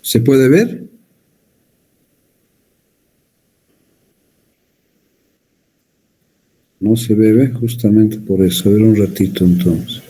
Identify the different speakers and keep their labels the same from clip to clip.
Speaker 1: ¿Se puede ver? No se ve justamente por eso. A ver un ratito entonces.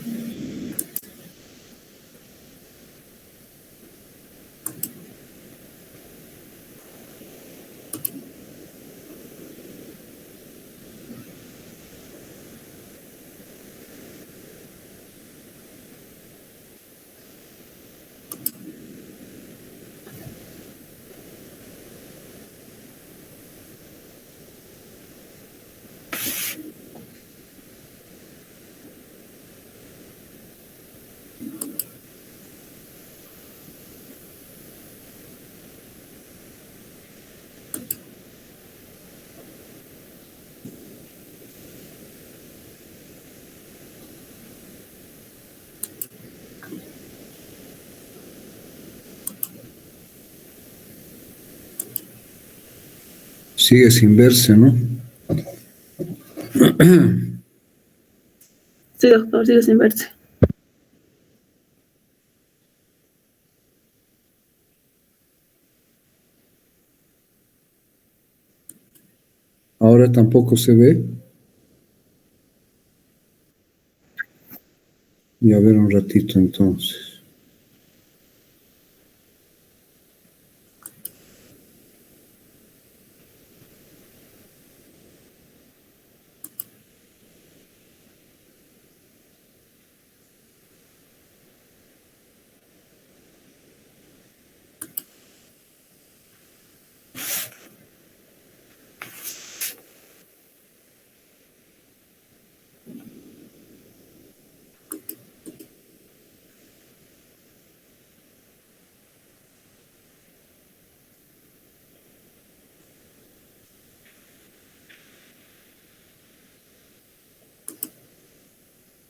Speaker 1: Sigue sin verse, ¿no?
Speaker 2: Sí, doctor, sigue sin verse.
Speaker 1: Ahora tampoco se ve. Y a ver un ratito entonces.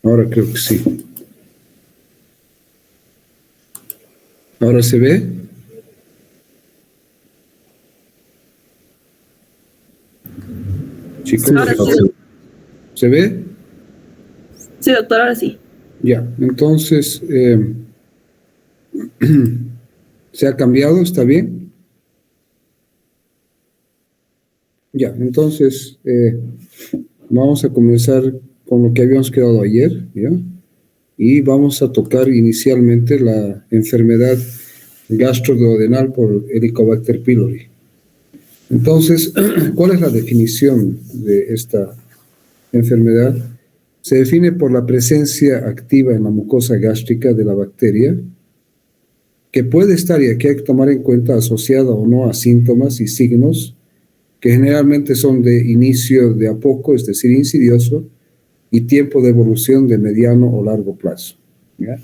Speaker 1: Ahora creo que sí. ¿Ahora se ve? Chicos,
Speaker 2: Ahora sí.
Speaker 1: ¿se ve?
Speaker 2: Sí, doctor, ahora sí.
Speaker 1: Ya, entonces, ¿se ha cambiado? ¿Está bien? Ya, entonces, vamos a comenzar con lo que habíamos quedado ayer, ¿ya? Y vamos a tocar inicialmente la enfermedad gastroduodenal por Helicobacter pylori. Entonces, ¿cuál es la definición de esta enfermedad? Se define por la presencia activa en la mucosa gástrica de la bacteria, que puede estar, y aquí hay que tomar en cuenta, asociada o no a síntomas y signos, que generalmente son de inicio de a poco, es decir, insidioso, y tiempo de evolución de mediano o largo plazo. ¿Ya?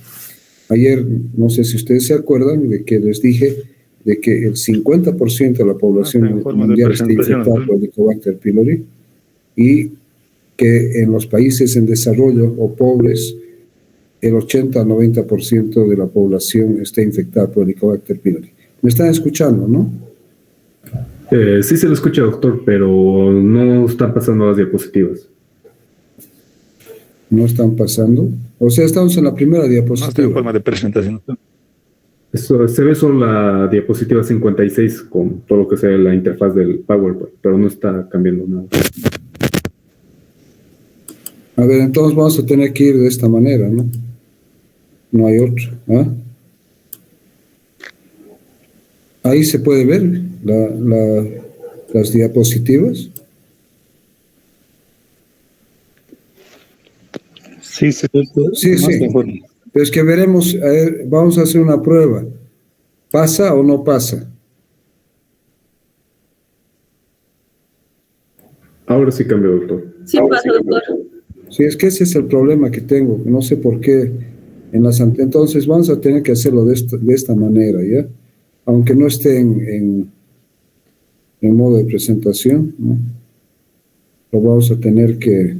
Speaker 1: Ayer, no sé si ustedes se acuerdan de que les dije de que el 50% de la población mundial está infectada por Helicobacter pylori y que en los países en desarrollo o pobres el 80 al 90% de la población está infectada por Helicobacter pylori. ¿Me están escuchando, no?
Speaker 3: Sí se lo escucha, doctor, pero no están pasando las diapositivas.
Speaker 1: No están pasando. O sea, estamos en la primera diapositiva.
Speaker 4: No está en forma de presentación.
Speaker 3: Eso, se ve solo la diapositiva 56 con todo lo que sea la interfaz del PowerPoint, pero no está cambiando nada.
Speaker 1: A ver, entonces vamos a tener que ir de esta manera, ¿no? No hay otra. ¿Ah? Ahí se puede ver las diapositivas.
Speaker 4: Sí,
Speaker 1: sí. Pero es que veremos, a ver, vamos a hacer una prueba. ¿Pasa o no pasa?
Speaker 3: Ahora sí cambió, doctor.
Speaker 2: Sí pasa, doctor.
Speaker 1: Sí, es que ese es el problema que tengo. No sé por qué. Entonces vamos a tener que hacerlo de esta manera, ¿ya? Aunque no esté en modo de presentación, ¿no? Lo vamos a tener que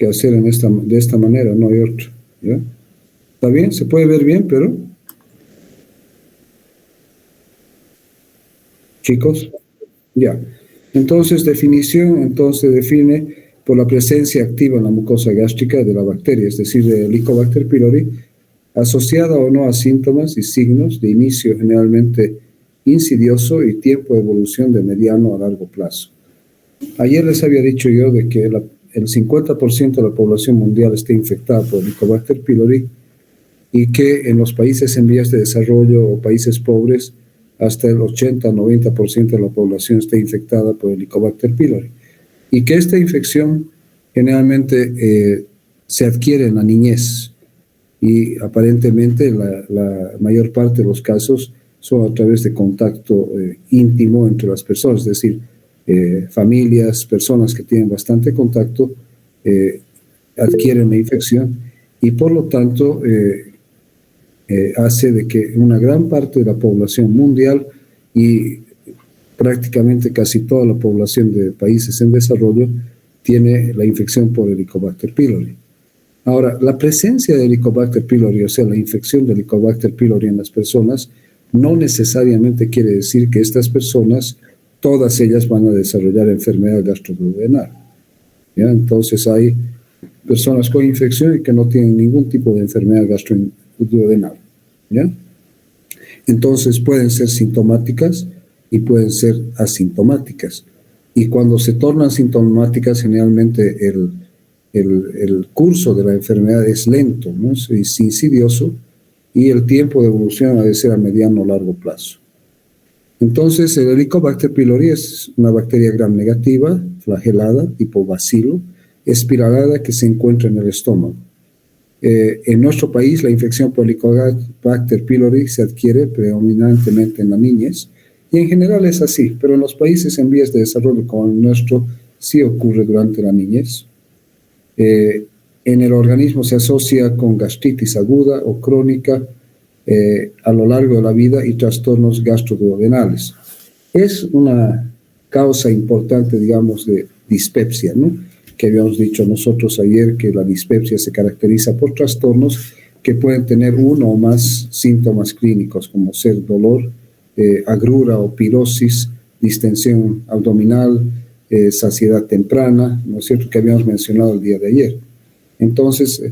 Speaker 1: hacer de esta manera, no hay otro, ¿ya? ¿Está bien? ¿Se puede ver bien, pero? Chicos, ya. Entonces, definición, define por la presencia activa en la mucosa gástrica de la bacteria, es decir, de Helicobacter pylori, asociada o no a síntomas y signos de inicio generalmente insidioso y tiempo de evolución de mediano a largo plazo. Ayer les había dicho yo de que el 50% de la población mundial está infectada por Helicobacter pylori y que en los países en vías de desarrollo o países pobres hasta el 80-90% de la población está infectada por Helicobacter pylori y que esta infección generalmente se adquiere en la niñez y aparentemente la mayor parte de los casos son a través de contacto íntimo entre las personas, es decir, familias, personas que tienen bastante contacto adquieren la infección y por lo tanto hace de que una gran parte de la población mundial y prácticamente casi toda la población de países en desarrollo tiene la infección por Helicobacter pylori. Ahora, la presencia de Helicobacter pylori, o sea, la infección de Helicobacter pylori en las personas, no necesariamente quiere decir que estas personas, todas ellas van a desarrollar enfermedad gastroduodenal. ¿Ya? Entonces hay personas con infección y que no tienen ningún tipo de enfermedad gastroduodenal. ¿Ya? Entonces pueden ser sintomáticas y pueden ser asintomáticas. Y cuando se tornan sintomáticas, generalmente el curso de la enfermedad es lento, ¿no? Es insidioso y el tiempo de evolución ha de ser a mediano o largo plazo. Entonces, el Helicobacter pylori es una bacteria gram negativa, flagelada, tipo bacilo, espiralada que se encuentra en el estómago. En nuestro país, la infección por Helicobacter pylori se adquiere predominantemente en la niñez y en general es así, pero en los países en vías de desarrollo como el nuestro sí ocurre durante la niñez. En el organismo se asocia con gastritis aguda o crónica a lo largo de la vida y trastornos gastroduodenales. Es una causa importante, digamos, de dispepsia, ¿no? Que habíamos dicho nosotros ayer que la dispepsia se caracteriza por trastornos que pueden tener uno o más síntomas clínicos, como ser dolor, agrura o pirosis, distensión abdominal, saciedad temprana, ¿no es cierto?, que habíamos mencionado el día de ayer. Entonces,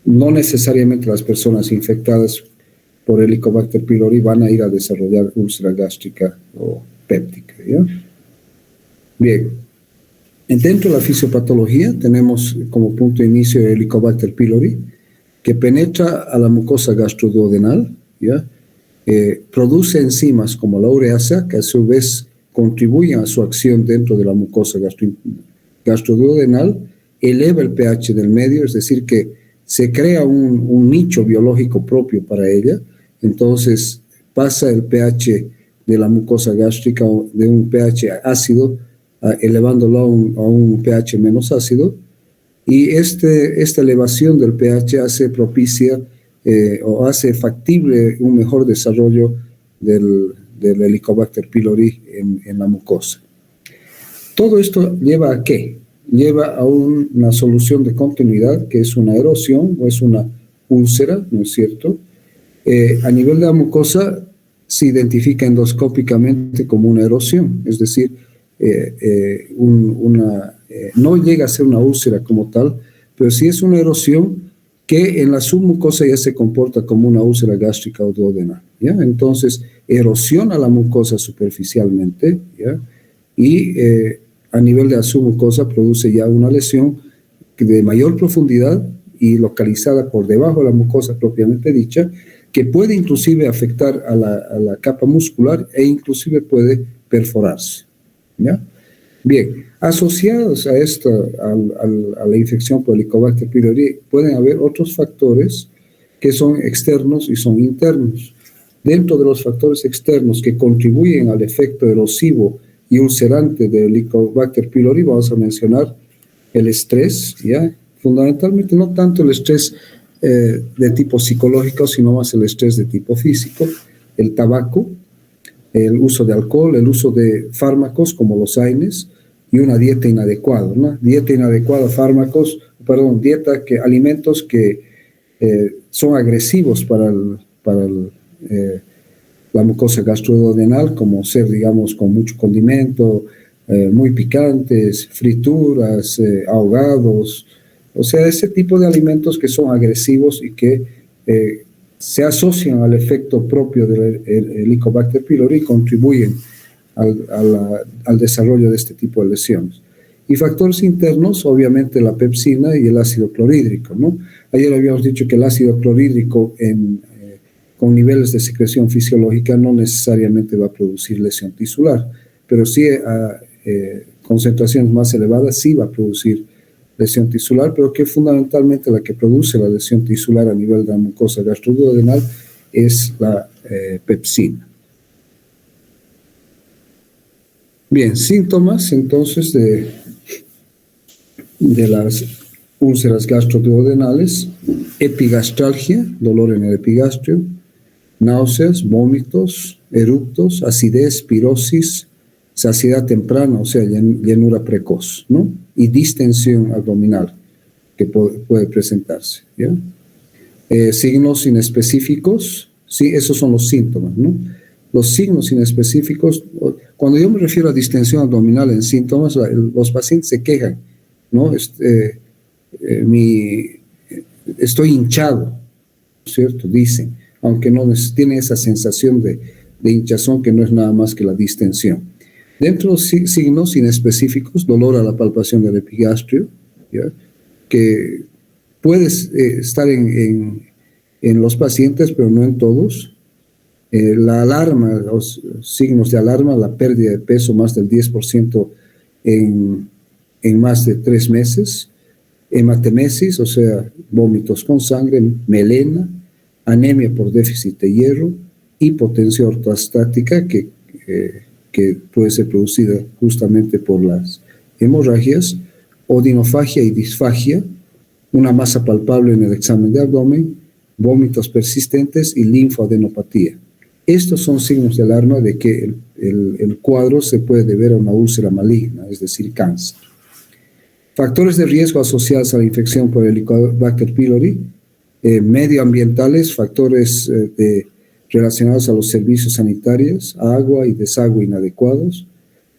Speaker 1: no necesariamente las personas infectadas por Helicobacter pylori van a ir a desarrollar úlcera gástrica o péptica, ¿ya? Bien, dentro de la fisiopatología tenemos como punto de inicio el Helicobacter pylori, que penetra a la mucosa gastroduodenal, ¿ya? Produce enzimas como la ureasa, que a su vez contribuyen a su acción dentro de la mucosa gastroduodenal, eleva el pH del medio, es decir, que se crea un nicho biológico propio para ella, entonces pasa el pH de la mucosa gástrica de un pH ácido, elevándolo a un pH menos ácido, y esta elevación del pH hace propicia o hace factible un mejor desarrollo del Helicobacter pylori en la mucosa. ¿Todo esto lleva a qué? Lleva a una solución de continuidad, que es una erosión o es una úlcera, ¿no es cierto? A nivel de la mucosa se identifica endoscópicamente como una erosión, es decir, no llega a ser una úlcera como tal, pero sí es una erosión que en la submucosa ya se comporta como una úlcera gástrica o duodenal, ¿ya? Entonces, erosiona la mucosa superficialmente, ¿ya? Y a nivel de la submucosa produce ya una lesión de mayor profundidad y localizada por debajo de la mucosa propiamente dicha, que puede inclusive afectar a la capa muscular e inclusive puede perforarse, ¿ya? Bien, asociados a esto, a la infección por Helicobacter pylori, pueden haber otros factores que son externos y son internos. Dentro de los factores externos que contribuyen al efecto erosivo y ulcerante de Helicobacter pylori, vamos a mencionar el estrés, ¿ya? Fundamentalmente no tanto el estrés de tipo psicológico, sino más el estrés de tipo físico, el tabaco, el uso de alcohol, el uso de fármacos como los AINES y una dieta inadecuada, ¿no? Dieta inadecuada, alimentos que son agresivos para la mucosa gastroduodenal, como ser, digamos, con mucho condimento, muy picantes, frituras, ahogados, o sea, ese tipo de alimentos que son agresivos y que se asocian al efecto propio del Helicobacter pylori y contribuyen al desarrollo de este tipo de lesiones. Y factores internos, obviamente la pepsina y el ácido clorhídrico, ¿no? Ayer habíamos dicho que el ácido clorhídrico con niveles de secreción fisiológica no necesariamente va a producir lesión tisular, pero sí a concentraciones más elevadas sí va a producir lesión tisular, pero que fundamentalmente la que produce la lesión tisular a nivel de la mucosa gastroduodenal es la pepsina. Bien, síntomas entonces de las úlceras gastroduodenales: epigastralgia, dolor en el epigastrio, náuseas, vómitos, eructos, acidez, pirosis, saciedad temprana, o sea, llenura precoz, ¿no? Y distensión abdominal que puede presentarse, ¿ya? Signos inespecíficos, sí, esos son los síntomas, ¿no? Los signos inespecíficos, cuando yo me refiero a distensión abdominal en síntomas, los pacientes se quejan, ¿no? Estoy hinchado, ¿cierto? Dicen, aunque no tiene esa sensación de hinchazón que no es nada más que la distensión. Dentro de los signos inespecíficos, dolor a la palpación del epigastrio, ¿ya? Que puede estar en los pacientes, pero no en todos. La alarma, los signos de alarma, la pérdida de peso más del 10% en más de 3 meses, hematemesis, o sea, vómitos con sangre, melena, anemia por déficit de hierro, hipotensión ortostática que puede ser producida justamente por las hemorragias, odinofagia y disfagia, una masa palpable en el examen de abdomen, vómitos persistentes y linfoadenopatía. Estos son signos de alarma de que el cuadro se puede deber a una úlcera maligna, es decir, cáncer. Factores de riesgo asociados a la infección por Helicobacter pylori: medioambientales, factores relacionados a los servicios sanitarios, agua y desagüe inadecuados,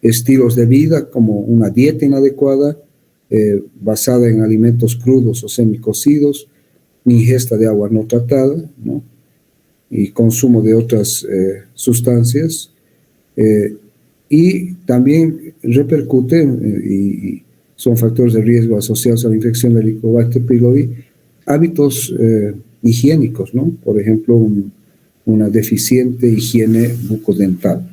Speaker 1: estilos de vida como una dieta inadecuada, basada en alimentos crudos o semicocidos, ingesta de agua no tratada, ¿no? Y consumo de otras sustancias, y también repercuten, y son factores de riesgo asociados a la infección de Helicobacter pylori, hábitos higiénicos, ¿no? Por ejemplo, una deficiente higiene bucodental.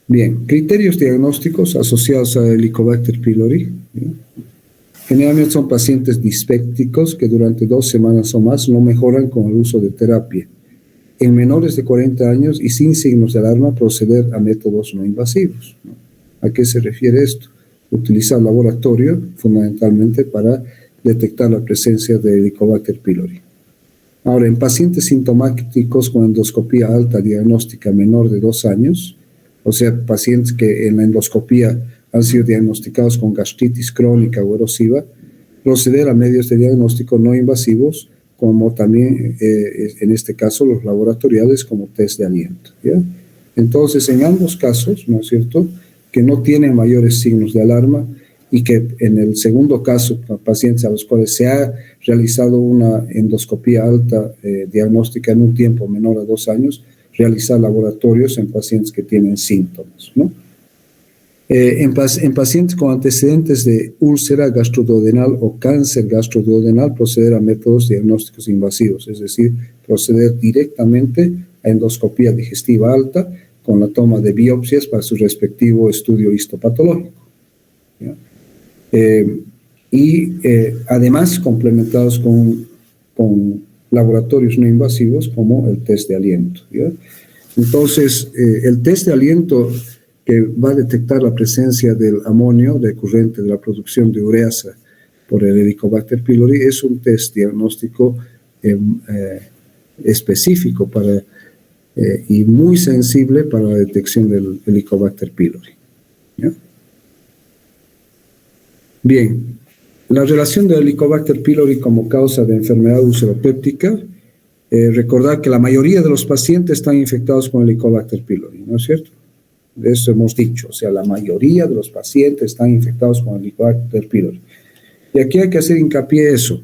Speaker 1: Bien, criterios diagnósticos asociados a Helicobacter pylori, ¿no? Generalmente son pacientes dispépticos que durante 2 semanas o más no mejoran con el uso de terapia. En menores de 40 años y sin signos de alarma, proceder a métodos no invasivos, ¿no? ¿A qué se refiere esto? Utilizar laboratorio fundamentalmente para detectar la presencia de Helicobacter pylori. Ahora, en pacientes sintomáticos con endoscopía alta diagnóstica menor de 2 años, o sea, pacientes que en la endoscopía han sido diagnosticados con gastritis crónica o erosiva, proceder a medios de diagnóstico no invasivos, como también, en este caso, los laboratoriales como test de aliento, ¿ya? Entonces, en ambos casos, ¿no es cierto?, que no tienen mayores signos de alarma y que en el segundo caso, pacientes a los cuales se ha realizado una endoscopía alta diagnóstica en un tiempo menor a 2 años, realizar laboratorios en pacientes que tienen síntomas, ¿no? En pacientes con antecedentes de úlcera gastroduodenal o cáncer gastroduodenal, proceder a métodos diagnósticos invasivos, es decir, proceder directamente a endoscopía digestiva alta con la toma de biopsias para su respectivo estudio histopatológico, ¿ya? Además complementados con laboratorios no invasivos como el test de aliento, ¿ya? Entonces, el test de aliento que va a detectar la presencia del amonio recurrente de la producción de ureasa por el Helicobacter pylori es un test diagnóstico específico y muy sensible para la detección del Helicobacter pylori, ¿ya? Bien, la relación del Helicobacter pylori como causa de enfermedad ulceropéptica, recordar que la mayoría de los pacientes están infectados con Helicobacter pylori, ¿no es cierto? Eso hemos dicho, o sea, la mayoría de los pacientes están infectados con Helicobacter pylori. Y aquí hay que hacer hincapié en eso.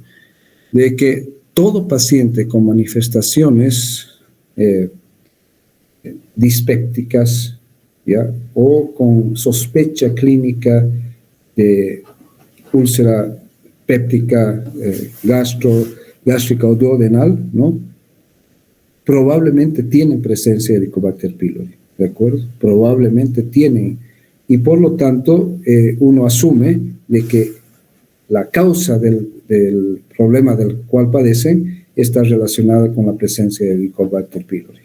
Speaker 1: de que todo paciente con manifestaciones dispépticas, ¿ya?, o con sospecha clínica de úlcera péptica gástrica o duodenal, ¿no?, probablemente tienen presencia de Helicobacter pylori, ¿de acuerdo? Probablemente tienen, y por lo tanto uno asume de que la causa del problema del cual padecen está relacionada con la presencia de Helicobacter pylori.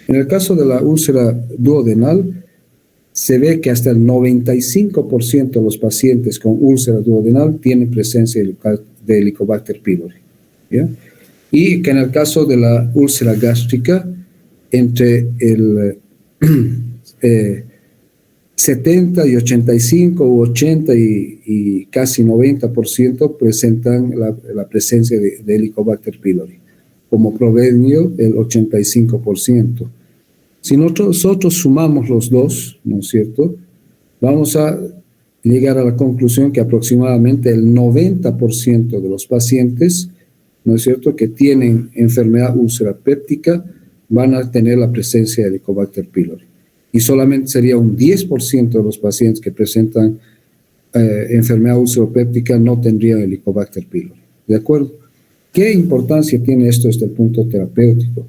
Speaker 1: En el caso de la úlcera duodenal, se ve que hasta el 95% de los pacientes con úlcera duodenal tienen presencia de Helicobacter pylori, ¿ya? Y que en el caso de la úlcera gástrica, entre el 70 y 85 u 80 y casi 90% presentan la presencia de Helicobacter pylori, como promedio el 85%. Si nosotros sumamos los dos, ¿no es cierto?, vamos a llegar a la conclusión que aproximadamente el 90% de los pacientes, ¿no es cierto?, que tienen enfermedad úlcera péptica van a tener la presencia de Helicobacter pylori. Y solamente sería un 10% de los pacientes que presentan enfermedad ulceropéptica no tendrían Helicobacter pylori. ¿De acuerdo? ¿Qué importancia tiene esto desde el punto terapéutico?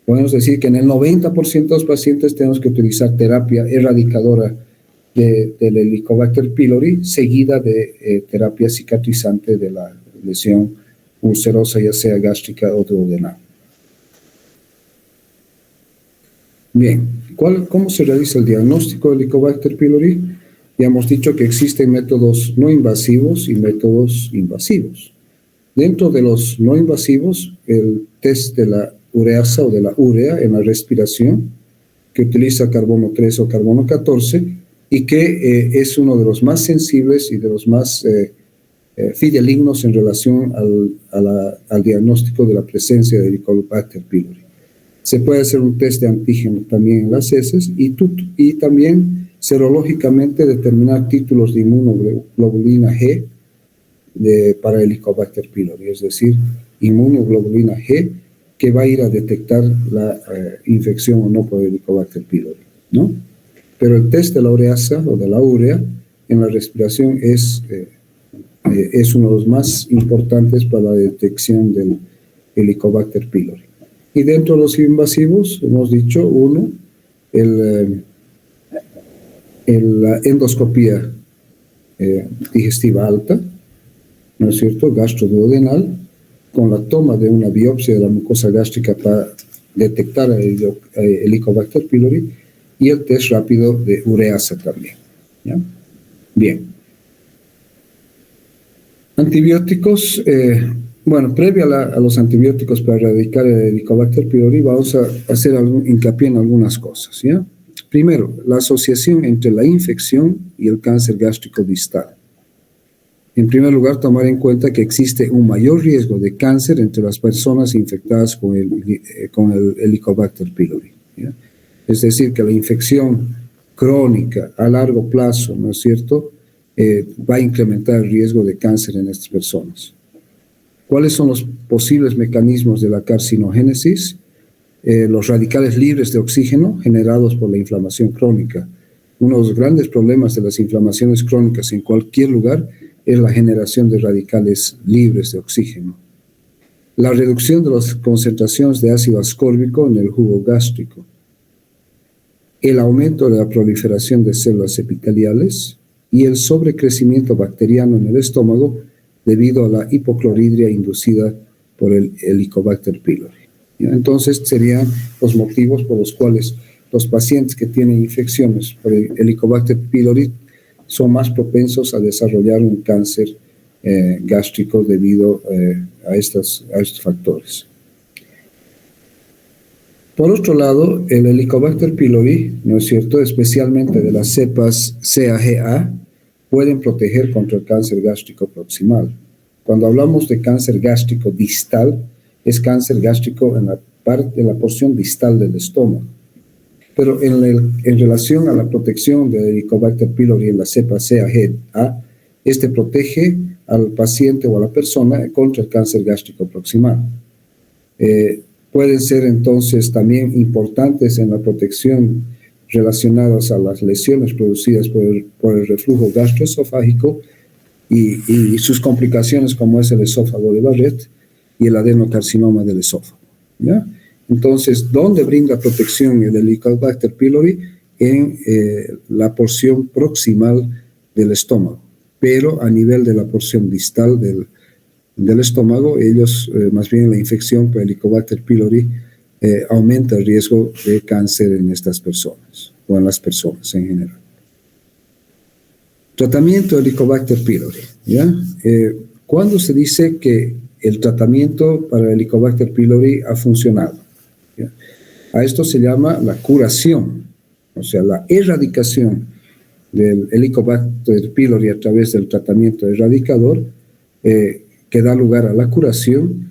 Speaker 1: Podemos decir que en el 90% de los pacientes tenemos que utilizar terapia erradicadora del Helicobacter pylori, seguida de terapia cicatrizante de la lesión ulcerosa, ya sea gástrica o duodenal. Bien, ¿cómo se realiza el diagnóstico del Helicobacter pylori? Ya hemos dicho que existen métodos no invasivos y métodos invasivos. Dentro de los no invasivos, el test de la ureasa o de la urea en la respiración, que utiliza carbono 3 o carbono 14 y que es uno de los más sensibles y de los más fidelignos en relación al diagnóstico de la presencia de Helicobacter pylori. Se puede hacer un test de antígeno también en las heces y también serológicamente determinar títulos de inmunoglobulina G para Helicobacter pylori, es decir, inmunoglobulina G que va a ir a detectar la infección o no por Helicobacter pylori, ¿no? Pero el test de la ureasa o de la urea en la respiración es uno de los más importantes para la detección del Helicobacter pylori. Y dentro de los invasivos, hemos dicho, uno, la endoscopía digestiva alta, ¿no es cierto?, gastroduodenal, con la toma de una biopsia de la mucosa gástrica para detectar el Helicobacter pylori, y el test rápido de ureasa también, ¿ya? Bien. Antibióticos, previo a los antibióticos para erradicar el Helicobacter pylori, vamos a hacer hincapié en algunas cosas, ¿ya? Primero, la asociación entre la infección y el cáncer gástrico distal. En primer lugar, tomar en cuenta que existe un mayor riesgo de cáncer entre las personas infectadas con el Helicobacter pylori, ¿ya? Es decir, que la infección crónica a largo plazo, ¿no es cierto?, va a incrementar el riesgo de cáncer en estas personas. ¿Cuáles son los posibles mecanismos de la carcinogénesis? Los radicales libres de oxígeno generados por la inflamación crónica. Uno de los grandes problemas de las inflamaciones crónicas en cualquier lugar es la generación de radicales libres de oxígeno. La reducción de las concentraciones de ácido ascórbico en el jugo gástrico. El aumento de la proliferación de células epiteliales y el sobrecrecimiento bacteriano en el estómago debido a la hipocloridria inducida por el Helicobacter pylori. Entonces, serían los motivos por los cuales los pacientes que tienen infecciones por el Helicobacter pylori son más propensos a desarrollar un cáncer gástrico debido a estos factores. Por otro lado, el Helicobacter pylori, ¿no es cierto?, especialmente de las cepas CAGA, pueden proteger contra el cáncer gástrico proximal. Cuando hablamos de cáncer gástrico distal, es cáncer gástrico en la porción distal del estómago. Pero en relación a la protección del Helicobacter pylori en la cepa CAGA, este protege al paciente o a la persona contra el cáncer gástrico proximal. Pueden ser entonces también importantes en la protección relacionadas a las lesiones producidas por el reflujo gastroesofágico y sus complicaciones, como es el esófago de Barrett y el adenocarcinoma del esófago, ¿ya? Entonces, ¿dónde brinda protección el Helicobacter pylori? En la porción proximal del estómago, pero a nivel de la porción distal del estómago, más bien la infección por Helicobacter pylori aumenta el riesgo de cáncer en estas personas, o en las personas en general. Tratamiento de Helicobacter pylori, ¿ya? ¿Cuándo se dice que el tratamiento para Helicobacter pylori ha funcionado? ¿Ya? A esto se llama la curación, o sea, la erradicación del Helicobacter pylori a través del tratamiento erradicador, que da lugar a la curación.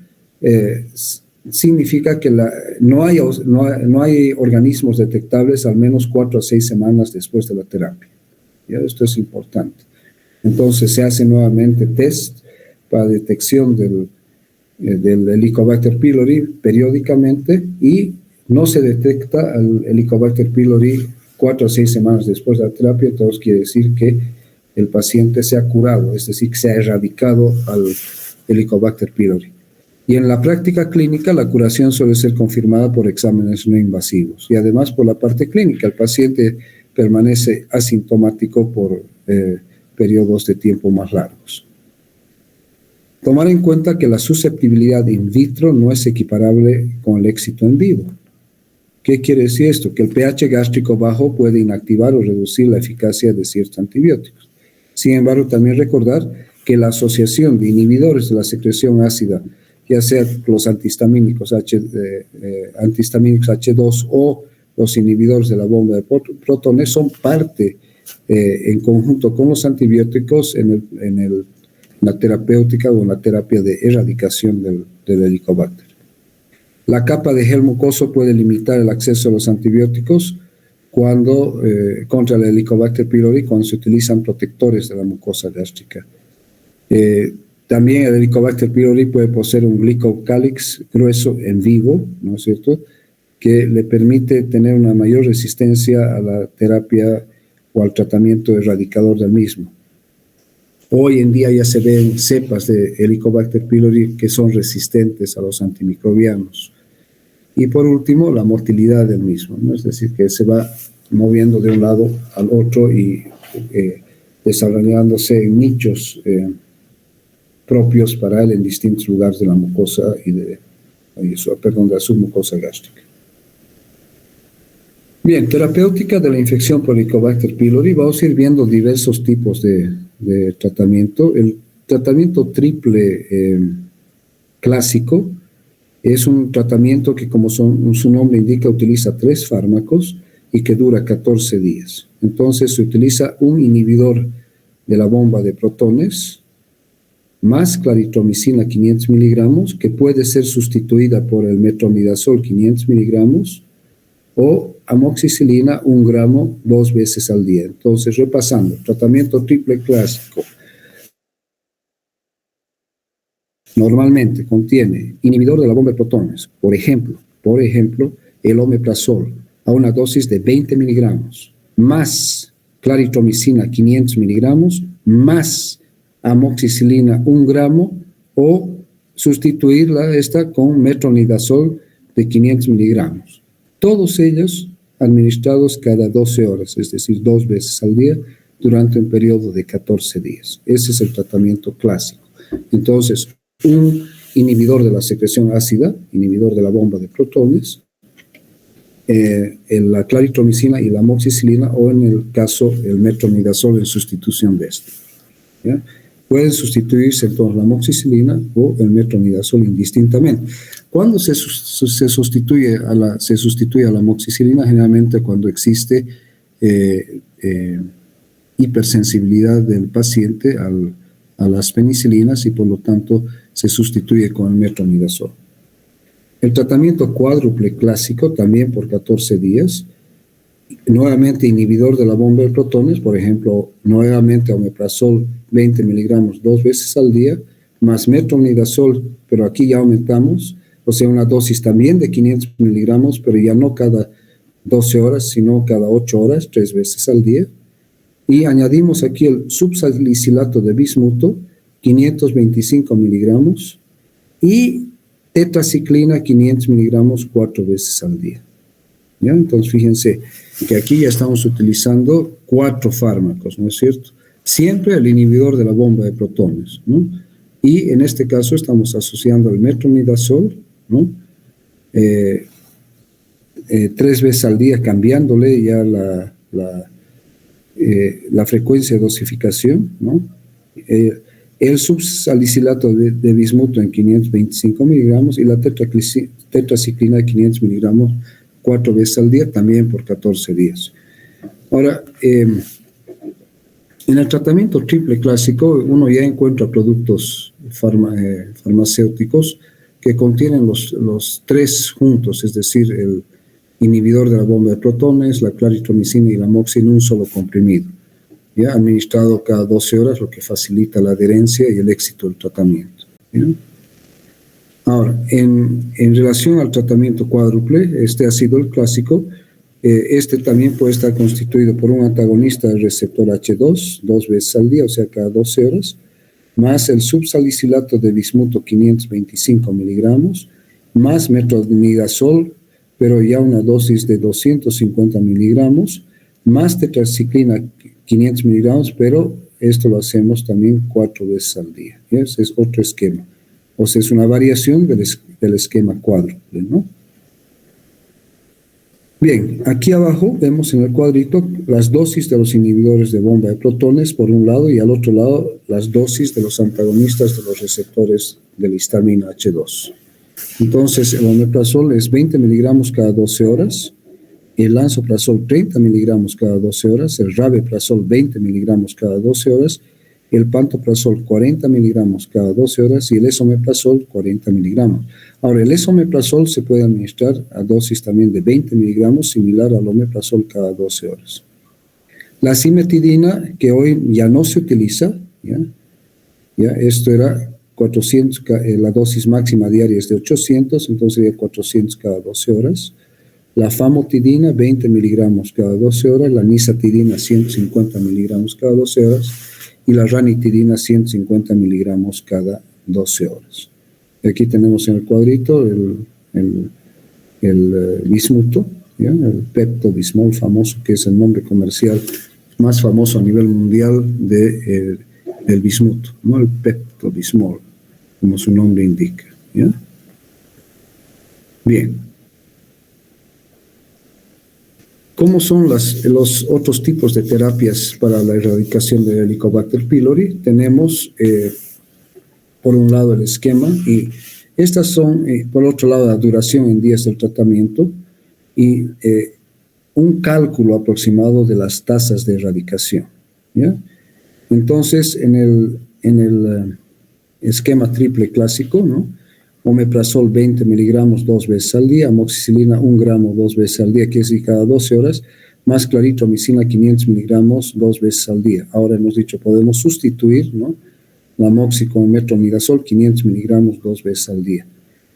Speaker 1: Significa que no hay organismos detectables al menos 4 a 6 semanas después de la terapia. ¿Ya? Esto es importante. Entonces se hace nuevamente test para detección del Helicobacter pylori periódicamente, y no se detecta el Helicobacter pylori 4 a 6 semanas después de la terapia. Entonces quiere decir que el paciente se ha curado, es decir, que se ha erradicado al Helicobacter pylori. Y en la práctica clínica, la curación suele ser confirmada por exámenes no invasivos y además por la parte clínica. El paciente permanece asintomático por periodos de tiempo más largos. Tomar en cuenta que la susceptibilidad in vitro no es equiparable con el éxito en vivo. ¿Qué quiere decir esto? Que el pH gástrico bajo puede inactivar o reducir la eficacia de ciertos antibióticos. Sin embargo, también recordar que la asociación de inhibidores de la secreción ácida, ya sea los antihistamínicos H2 o los inhibidores de la bomba de protones, son parte en conjunto con los antibióticos en la terapéutica o en la terapia de erradicación del Helicobacter. La capa de gel mucoso puede limitar el acceso a los antibióticos contra el Helicobacter pylori cuando se utilizan protectores de la mucosa gástrica. También el Helicobacter pylori puede poseer un glicocálix grueso en vivo, ¿no es cierto?, que le permite tener una mayor resistencia a la terapia o al tratamiento erradicador del mismo. Hoy en día ya se ven cepas de Helicobacter pylori que son resistentes a los antimicrobianos. Y por último, la motilidad del mismo, ¿no? Es decir, que se va moviendo de un lado al otro y desarrollándose en nichos propios para él en distintos lugares de la mucosa de la submucosa gástrica. Bien, terapéutica de la infección por Helicobacter pylori. Vamos a ir viendo diversos tipos de tratamiento. El tratamiento triple clásico es un tratamiento que, como su nombre indica, utiliza 3 fármacos y que dura 14 días. Entonces se utiliza un inhibidor de la bomba de protones más claritromicina 500 miligramos, que puede ser sustituida por el metronidazol 500 miligramos o amoxicilina 1 gramo 2 veces al día. Entonces, repasando, tratamiento triple clásico normalmente contiene inhibidor de la bomba de protones, por ejemplo, el omeprazol a una dosis de 20 miligramos, más claritromicina 500 miligramos, más amoxicilina 1 gramo, o sustituirla con metronidazol de 500 miligramos. Todos ellos administrados cada 12 horas, es decir, 2 veces al día durante un periodo de 14 días. Ese es el tratamiento clásico. Entonces, un inhibidor de la secreción ácida, inhibidor de la bomba de protones, la claritromicina y la amoxicilina, o en el caso el metronidazol en sustitución de esto, ¿ya? Pueden sustituirse entonces la amoxicilina o el metronidazol indistintamente. ¿Cuándo se sustituye a la amoxicilina? Generalmente cuando existe hipersensibilidad del paciente a las penicilinas, y por lo tanto se sustituye con el metronidazol. El tratamiento cuádruple clásico, también por 14 días, nuevamente inhibidor de la bomba de protones, por ejemplo, nuevamente omeprazol 20 miligramos 2 veces al día, más metronidazol, pero aquí ya aumentamos, o sea, una dosis también de 500 miligramos, pero ya no cada 12 horas, sino cada 8 horas, 3 veces al día. Y añadimos aquí el subsalicilato de bismuto, 525 miligramos, y tetraciclina, 500 miligramos, 4 veces al día. ¿Ya? Entonces, fíjense que aquí ya estamos utilizando 4 fármacos, ¿no es cierto? Siempre el inhibidor de la bomba de protones, ¿no? Y en este caso estamos asociando el metronidazol, ¿no? 3 veces al día, cambiándole ya la frecuencia de dosificación, ¿no? El subsalicilato de bismuto en 525 miligramos y la tetraciclina de 500 miligramos 4 veces al día, también por 14 días. Ahora, en el tratamiento triple clásico, uno ya encuentra productos farmacéuticos que contienen los 3 juntos, es decir, el inhibidor de la bomba de protones, la claritromicina y la amoxicilina en un solo comprimido, ya administrado cada 12 horas, lo que facilita la adherencia y el éxito del tratamiento. ¿Ya? Ahora, en relación al tratamiento cuádruple, este ha sido el clásico. Este también puede estar constituido por un antagonista del receptor H2, 2 veces al día, o sea, cada 12 horas, más el subsalicilato de bismuto 525 miligramos, más metronidazol, pero ya una dosis de 250 miligramos, más tetraciclina 500 miligramos, pero esto lo hacemos también 4 veces al día. ¿Ya? Ese es otro esquema. O sea, es una variación del esquema cuádruple, ¿no? Bien, aquí abajo vemos en el cuadrito las dosis de los inhibidores de bomba de protones por un lado y al otro lado las dosis de los antagonistas de los receptores de la histamina H2. Entonces, el omeprazol es 20 miligramos cada 12 horas, el lansoprazol 30 miligramos cada 12 horas, el rabeprazol 20 miligramos cada 12 horas, el pantoprazol 40 miligramos cada 12 horas y el esomeprazol 40 miligramos. Ahora, el esomeprazol se puede administrar a dosis también de 20 miligramos, similar al omeprazol cada 12 horas. La cimetidina, que hoy ya no se utiliza, ¿ya? Esto era 400, la dosis máxima diaria es de 800, entonces sería 400 cada 12 horas. La famotidina, 20 miligramos cada 12 horas, la nisatidina, 150 miligramos cada 12 horas, y la ranitidina 150 miligramos cada 12 horas. Aquí tenemos en el cuadrito el bismuto, ¿ya? El Pepto-Bismol famoso, que es el nombre comercial más famoso a nivel mundial del bismuto, ¿no? El Pepto-Bismol, como su nombre indica, ¿ya? Bien. ¿Cómo son los otros tipos de terapias para la erradicación del Helicobacter pylori? Tenemos, por un lado, el esquema, y estas son, por otro lado, la duración en días del tratamiento y un cálculo aproximado de las tasas de erradicación, ¿ya? Entonces, en el esquema triple clásico, ¿no? Omeprazol 20 miligramos 2 veces al día, amoxicilina 1 gramo 2 veces al día, que es cada 12 horas, más claritromicina 500 miligramos 2 veces al día. Ahora hemos dicho, podemos sustituir, ¿no? La amoxi con metronidazol 500 miligramos 2 veces al día.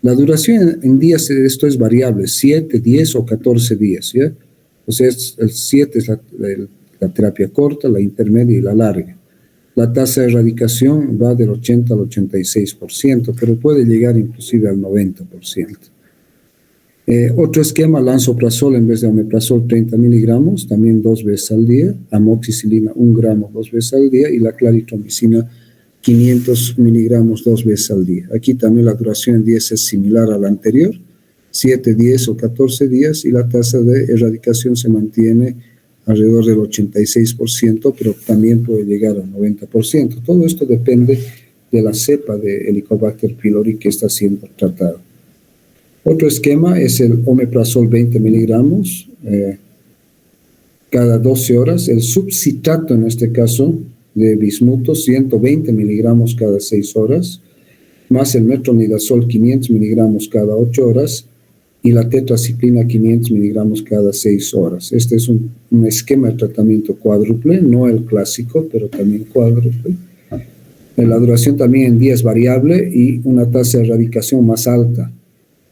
Speaker 1: La duración en días, esto es variable, 7, 10 o 14 días, ¿ya? O sea, el 7 es la terapia corta, la intermedia y la larga. La tasa de erradicación va del 80 al 86%, pero puede llegar inclusive al 90%. Otro esquema, lansoprazol en vez de omeprazol 30 miligramos, también 2 veces al día, amoxicilina 1 gramo 2 veces al día y la claritromicina 500 miligramos 2 veces al día. Aquí también la duración en días es similar a la anterior, 7, 10 o 14 días, y la tasa de erradicación se mantiene alrededor del 86%, pero también puede llegar al 90%. Todo esto depende de la cepa de Helicobacter pylori que está siendo tratada. Otro esquema es el omeprazol 20 miligramos cada 12 horas, el subcitrato en este caso de bismuto 120 miligramos cada 6 horas, más el metronidazol 500 miligramos cada 8 horas, y la tetraciclina 500 miligramos cada 6 horas. Este es un esquema de tratamiento cuádruple, no el clásico, pero también cuádruple. La duración también en días variable y una tasa de erradicación más alta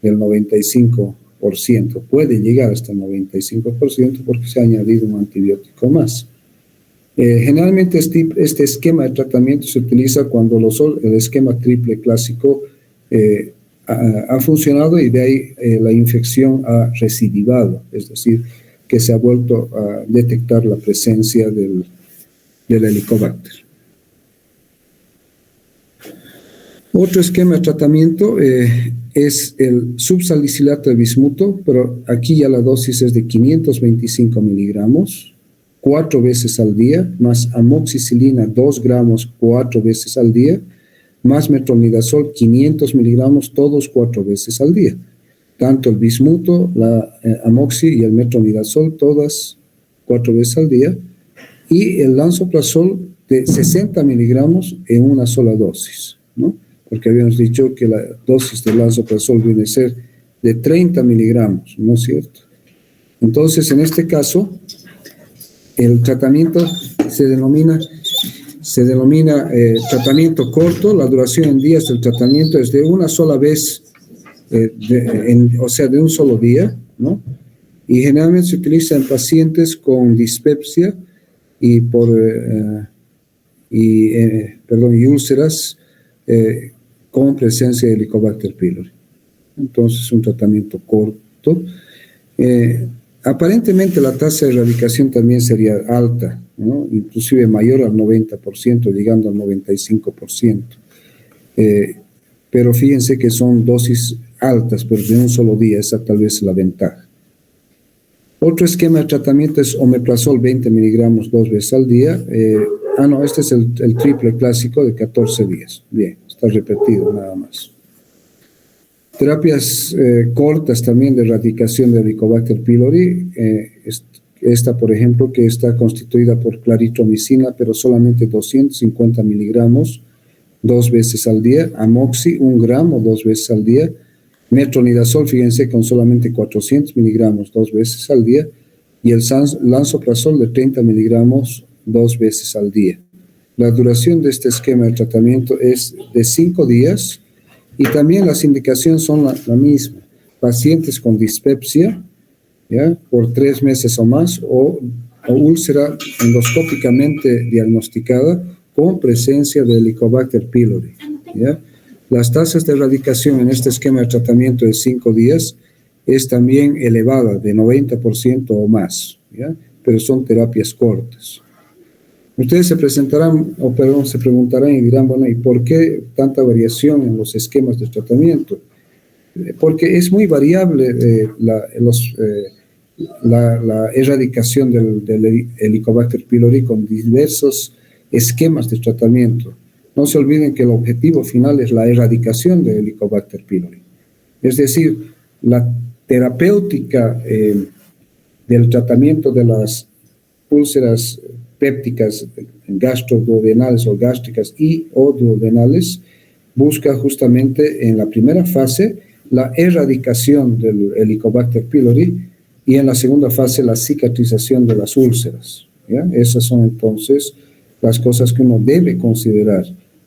Speaker 1: del 95%. Puede llegar hasta el 95% porque se ha añadido un antibiótico más. Generalmente este esquema de tratamiento se utiliza cuando el esquema triple clásico ha funcionado y de ahí la infección ha recidivado, es decir, que se ha vuelto a detectar la presencia del Helicobacter. Otro esquema de tratamiento es el subsalicilato de bismuto, pero aquí ya la dosis es de 525 miligramos, 4 veces al día, más amoxicilina 2 gramos 4 veces al día, más metronidazol 500 miligramos todos 4 veces al día. Tanto el bismuto, la amoxi y el metronidazol todas 4 veces al día, y el lansoprazol de 60 miligramos en una sola dosis, ¿no? Porque habíamos dicho que la dosis de lansoprazol viene a ser de 30 miligramos, ¿no es cierto? Entonces, en este caso, el tratamiento se denomina tratamiento corto. La duración en días del tratamiento es de una sola vez, o sea, de un solo día, ¿no? Y generalmente se utiliza en pacientes con dispepsia y úlceras con presencia de Helicobacter pylori. Entonces, un tratamiento corto. Aparentemente la tasa de erradicación también sería alta, ¿no? Inclusive mayor al 90%, llegando al 95%. Pero fíjense que son dosis altas, pero de un solo día, esa tal vez es la ventaja. Otro esquema de tratamiento es omeprazol 20 miligramos 2 veces al día. Este es el triple clásico de 14 días. Bien, está repetido nada más. Terapias cortas también de erradicación de Helicobacter pylori. Esta, por ejemplo, que está constituida por claritromicina, pero solamente 250 miligramos 2 veces al día. Amoxi, 1 gramo 2 veces al día. Metronidazol, fíjense, con solamente 400 miligramos 2 veces al día. Y el lansoprazol de 30 miligramos 2 veces al día. La duración de este esquema de tratamiento es de 5 días. Y también las indicaciones son la misma. Pacientes con dispepsia, ¿ya?, por 3 meses o más, o úlcera endoscópicamente diagnosticada con presencia de Helicobacter pylori, ¿ya? Las tasas de erradicación en este esquema de tratamiento de 5 días es también elevada, de 90% o más, ¿ya? Pero son terapias cortas. Ustedes se preguntarán y dirán, bueno, ¿y por qué tanta variación en los esquemas de tratamiento? Porque es muy variable la erradicación del Helicobacter pylori con diversos esquemas de tratamiento. No se olviden que el objetivo final es la erradicación del Helicobacter pylori. Es decir, la terapéutica del tratamiento de las úlceras pépticas gastroduodenales o gástricas o duodenales busca justamente en la primera fase la erradicación del Helicobacter pylori y en la segunda fase la cicatrización de las úlceras, ¿ya? Esas son entonces las cosas que uno debe considerar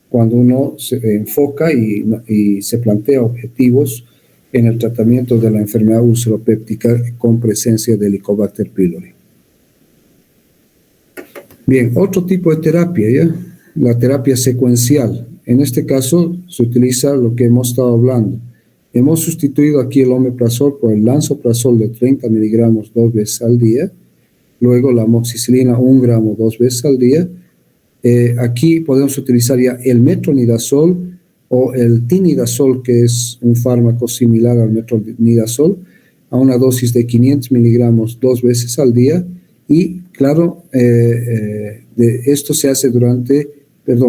Speaker 1: cuando uno se enfoca y se plantea objetivos en el tratamiento de la enfermedad ulceropéptica con presencia de Helicobacter pylori. Bien, otro tipo de terapia, ¿ya? La terapia secuencial. En este caso se utiliza lo que hemos estado hablando. Hemos sustituido aquí el omeprazol por el lansoprazol de 30 miligramos 2 veces al día. Luego la amoxicilina 1 gramo 2 veces al día. Aquí podemos utilizar ya el metronidazol o el tinidazol, que es un fármaco similar al metronidazol, a una dosis de 500 miligramos 2 veces al día. Y claro, esto se hace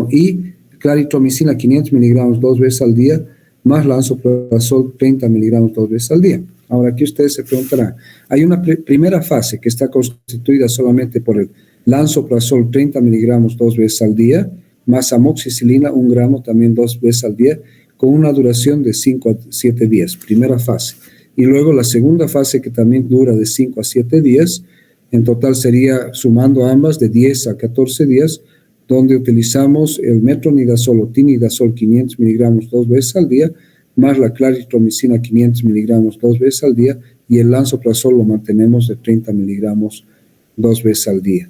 Speaker 1: y claritromicina 500 miligramos 2 veces al día, más lansoprazol 30 miligramos 2 veces al día. Ahora aquí ustedes se preguntarán, hay una primera fase que está constituida solamente por el lansoprazol 30 miligramos 2 veces al día, más amoxicilina 1 gramo también 2 veces al día, con una duración de 5 a 7 días, primera fase. y luego la segunda fase que también dura de 5 a 7 días. En total sería, sumando ambas, de 10 a 14 días, donde utilizamos el metronidazol o tinidazol 500 miligramos 2 veces al día, más la claritromicina 500 miligramos 2 veces al día, y el lansoprazol lo mantenemos de 30 miligramos 2 veces al día.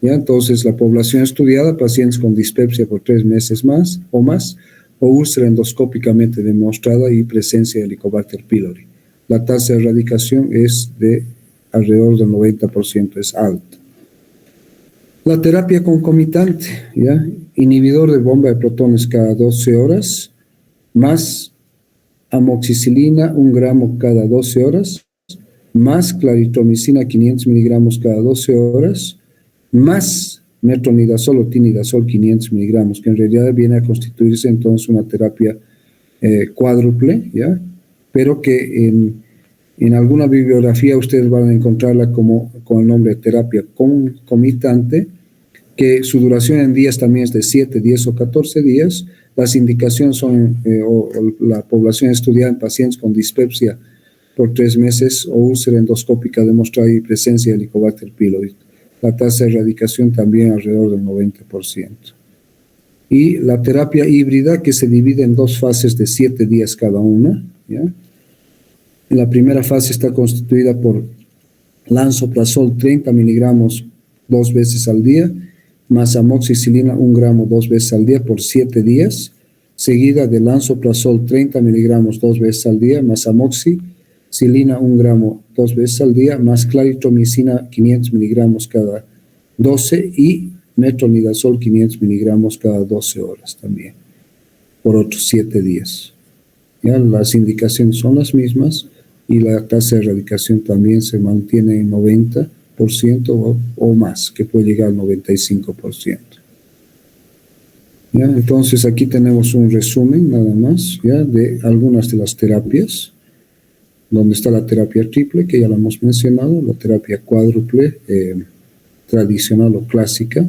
Speaker 1: ¿Ya? Entonces, la población estudiada, pacientes con dispepsia por 3 meses más, o úlcera endoscópicamente demostrada y presencia de Helicobacter pylori. La tasa de erradicación es de alrededor del 90%, es alta. La terapia concomitante, ¿ya? Inhibidor de bomba de protones cada 12 horas, más amoxicilina 1 gramo cada 12 horas, más claritromicina 500 miligramos cada 12 horas, más metronidazol o tinidazol 500 miligramos, que en realidad viene a constituirse entonces una terapia cuádruple, ¿ya? Pero que en alguna bibliografía ustedes van a encontrarla con el nombre de terapia concomitante, que su duración en días también es de 7, 10 o 14 días. Las indicaciones son o la población estudiada en pacientes con dispepsia por 3 meses o úlcera endoscópica demostrada y presencia de Helicobacter pylori. La tasa de erradicación también alrededor del 90%. Y la terapia híbrida, que se divide en 2 fases de 7 días cada una, ¿ya? La primera fase está constituida por lansoprazol 30 miligramos 2 veces al día, más amoxicilina 1 gramo 2 veces al día por 7 días, seguida de lansoprazol 30 miligramos 2 veces al día, más amoxicilina 1 gramo 2 veces al día, más claritromicina 500 miligramos cada 12 y metronidazol 500 miligramos cada 12 horas también, por otros 7 días. ¿Ya? Las indicaciones son las mismas y la tasa de erradicación también se mantiene en 90% o más, que puede llegar al 95%. ¿Ya? Entonces aquí tenemos un resumen nada más, ¿ya? De algunas de las terapias, donde está la terapia triple, que ya la hemos mencionado, la terapia cuádruple tradicional o clásica,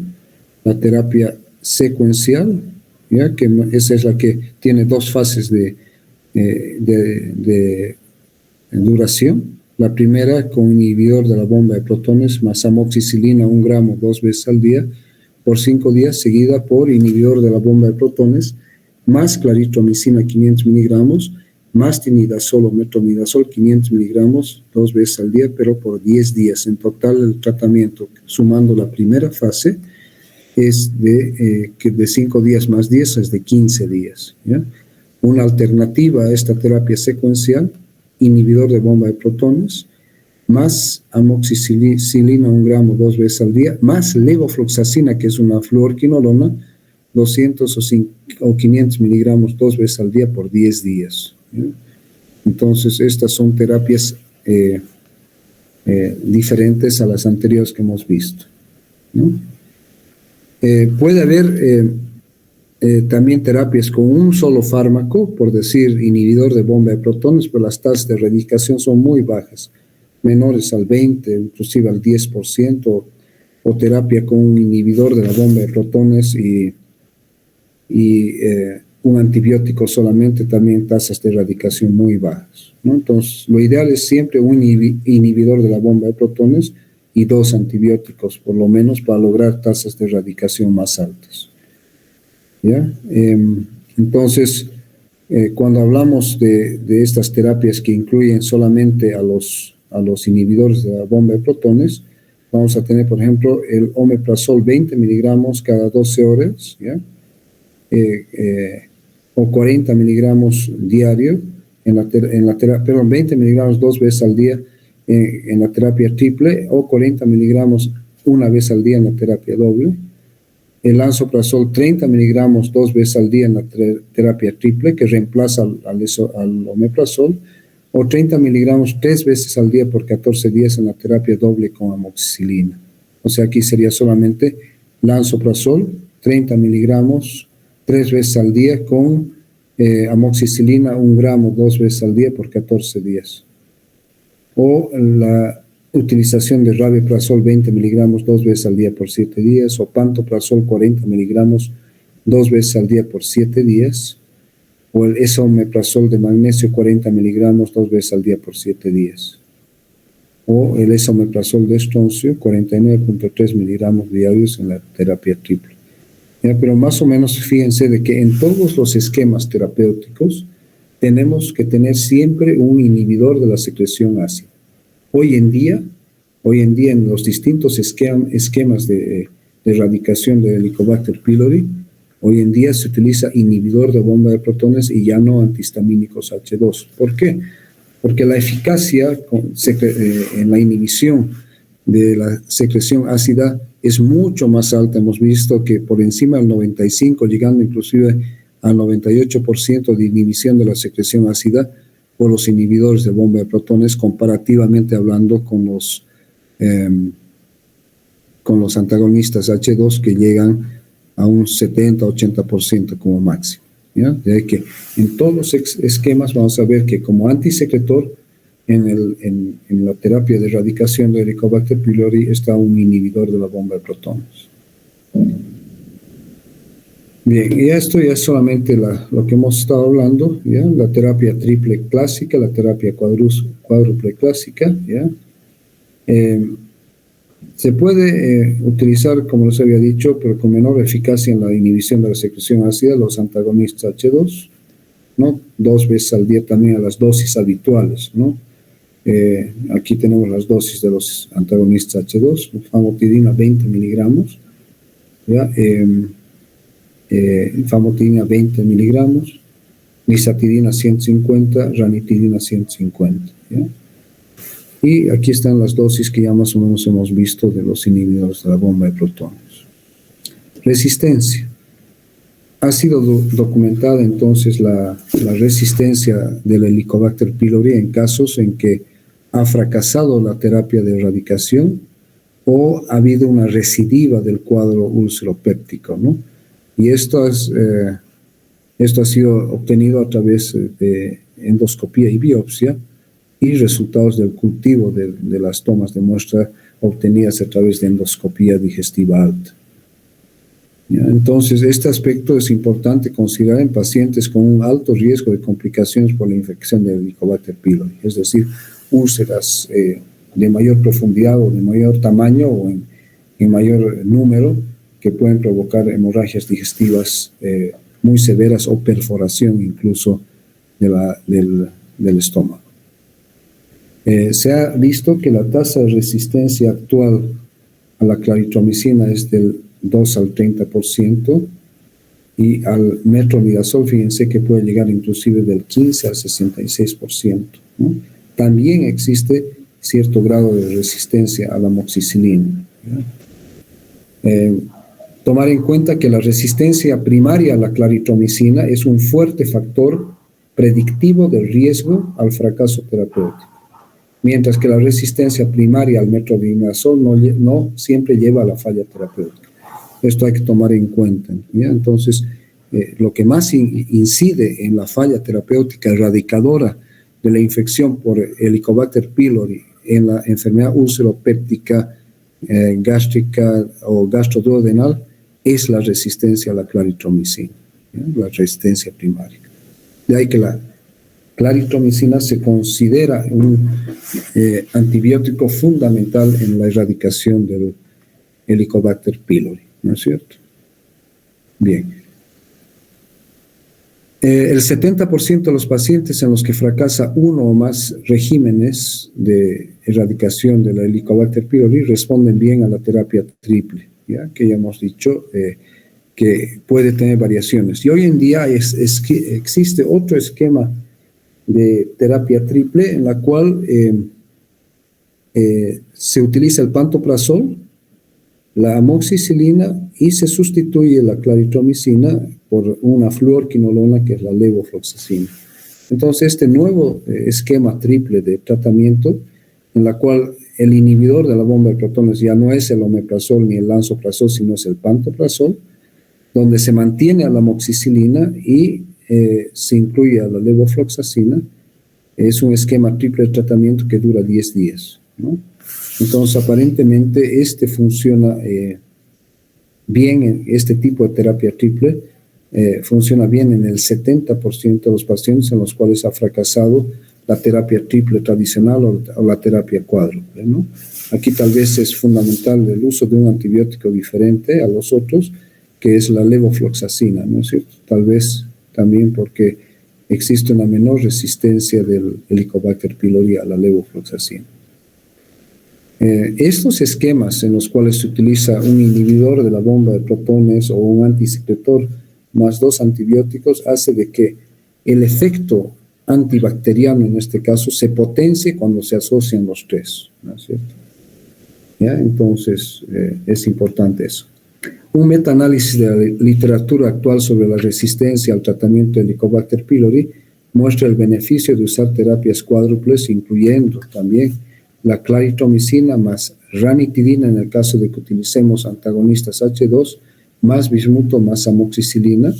Speaker 1: la terapia secuencial, ¿ya? Que esa es la que tiene 2 fases de duración. La primera con inhibidor de la bomba de protones más amoxicilina 1 gramo 2 veces al día por 5 días, seguida por inhibidor de la bomba de protones más claritromicina 500 miligramos más tinidazol o metronidazol 500 miligramos 2 veces al día, pero por 10 días. En total el tratamiento, sumando la primera fase, es de 5 días más 10 es de 15 días. ¿Ya? Una alternativa a esta terapia secuencial, inhibidor de bomba de protones, más amoxicilina 1 gramo 2 veces al día, más levofloxacina, que es una fluorquinolona, 200 o 500 miligramos 2 veces al día por 10 días. ¿Ya? Entonces, estas son terapias diferentes a las anteriores que hemos visto, ¿no? Puede haber también terapias con un solo fármaco, por decir inhibidor de bomba de protones, pero las tasas de erradicación son muy bajas, menores al 20, inclusive al 10%, o terapia con un inhibidor de la bomba de protones y un antibiótico solamente, también tasas de erradicación muy bajas, ¿no? Entonces, lo ideal es siempre un inhibidor de la bomba de protones y 2 antibióticos, por lo menos, para lograr tasas de erradicación más altas. ¿Ya? Entonces, cuando hablamos de estas terapias que incluyen solamente a los inhibidores de la bomba de protones, vamos a tener, por ejemplo, el omeprazol 20 miligramos cada 12 horas, ¿ya? O 40 miligramos diario, perdón, 20 miligramos 2 veces al día en la terapia triple, o 40 miligramos 1 vez al día en la terapia doble. El lansoprazol 30 miligramos 2 veces al día en la terapia triple, que reemplaza al omeprazol, o 30 miligramos 3 veces al día por 14 días en la terapia doble con amoxicilina. O sea, aquí sería solamente lansoprazol 30 miligramos 3 veces al día con amoxicilina 1 gramo 2 veces al día por 14 días. O la utilización de rabeprazol 20 miligramos 2 veces al día por 7 días, o pantoprazol 40 miligramos 2 veces al día por 7 días, o el esomeprazol de magnesio 40 miligramos 2 veces al día por 7 días, o el esomeprazol de estroncio 49.3 miligramos diarios en la terapia triple. ¿Ya? Pero más o menos fíjense de que en todos los esquemas terapéuticos tenemos que tener siempre un inhibidor de la secreción ácida. Hoy en día en los distintos esquemas de erradicación de Helicobacter pylori, hoy en día se utiliza inhibidor de bomba de protones y ya no antihistamínicos H2. ¿Por qué? Porque la eficacia en la inhibición de la secreción ácida es mucho más alta. Hemos visto que por encima del 95%, llegando inclusive al 98% de inhibición de la secreción ácida por los inhibidores de bomba de protones, comparativamente hablando con los antagonistas H2 que llegan a un 70-80% como máximo. ¿Ya? De que en todos los esquemas vamos a ver que como antisecretor en la terapia de erradicación de Helicobacter pylori está un inhibidor de la bomba de protones. Bien, y esto ya es solamente lo que hemos estado hablando, ¿ya? La terapia triple clásica, la terapia cuádruple clásica, ¿ya? Se puede utilizar, como les había dicho, pero con menor eficacia en la inhibición de la secreción ácida, los antagonistas H2, ¿no? 2 veces al día también a las dosis habituales, ¿no? Aquí tenemos las dosis de los antagonistas H2, famotidina 20 miligramos, ¿ya? Famotidina 20 miligramos, nisatidina 150, ranitidina 150, ¿ya? Y aquí están las dosis que ya más o menos hemos visto de los inhibidores de la bomba de protones. Resistencia. Ha sido documentada entonces la resistencia del Helicobacter pylori en casos en que ha fracasado la terapia de erradicación o ha habido una recidiva del cuadro ulceropéptico, ¿no? Y esto ha sido obtenido a través de endoscopía y biopsia y resultados del cultivo de las tomas de muestra obtenidas a través de endoscopía digestiva alta. ¿Ya? Entonces, este aspecto es importante considerar en pacientes con un alto riesgo de complicaciones por la infección del Helicobacter pylori, es decir, úlceras de mayor profundidad o de mayor tamaño o en mayor número que pueden provocar hemorragias digestivas muy severas o perforación incluso del estómago. Se ha visto que la tasa de resistencia actual a la claritromicina es del 2 al 30% y al metronidazol, fíjense que puede llegar inclusive del 15 al 66%, ¿no? También existe cierto grado de resistencia a la amoxicilina, ¿ya? Tomar en cuenta que la resistencia primaria a la claritromicina es un fuerte factor predictivo del riesgo al fracaso terapéutico, mientras que la resistencia primaria al metronidazol no siempre lleva a la falla terapéutica. Esto hay que tomar en cuenta, ¿ya? Entonces, lo que más incide en la falla terapéutica erradicadora de la infección por Helicobacter pylori en la enfermedad ulceropéptica, gástrica o gastroduodenal es la resistencia a la claritromicina, ¿ya? La resistencia primaria. De ahí que la claritromicina se considera un antibiótico fundamental en la erradicación del Helicobacter pylori, ¿no es cierto? Bien. El 70% de los pacientes en los que fracasa uno o más regímenes de erradicación de la Helicobacter pylori responden bien a la terapia triple, ¿ya? Que ya hemos dicho que puede tener variaciones. Y hoy en día existe otro esquema de terapia triple en la cual se utiliza el pantoprazol, la amoxicilina y se sustituye la claritromicina por una fluorquinolona que es la levofloxacina. Entonces, este nuevo esquema triple de tratamiento en la cual el inhibidor de la bomba de protones ya no es el omeprazol ni el lansoprazol, sino es el pantoprazol, donde se mantiene a la amoxicilina y se incluye a la levofloxacina. Es un esquema triple de tratamiento que dura 10 días, ¿no? Entonces, aparentemente, funciona bien en este tipo de terapia triple funciona bien en el 70% de los pacientes en los cuales ha fracasado la terapia triple tradicional o la terapia cuádruple, ¿no? Aquí tal vez es fundamental el uso de un antibiótico diferente a los otros, que es la levofloxacina, ¿no es cierto? Tal vez también porque existe una menor resistencia del Helicobacter pylori a la levofloxacina. Estos esquemas en los cuales se utiliza un inhibidor de la bomba de protones o un antisecretor más 2 antibióticos hace de que el efecto antibacteriano en este caso se potencie cuando se asocian los 3, ¿no es cierto? ¿Ya? Entonces es importante eso. Un metaanálisis de la literatura actual sobre la resistencia al tratamiento de Helicobacter pylori muestra el beneficio de usar terapias cuádruples, incluyendo también la claritromicina más ranitidina en el caso de que utilicemos antagonistas H2, más bismuto más amoxicilina,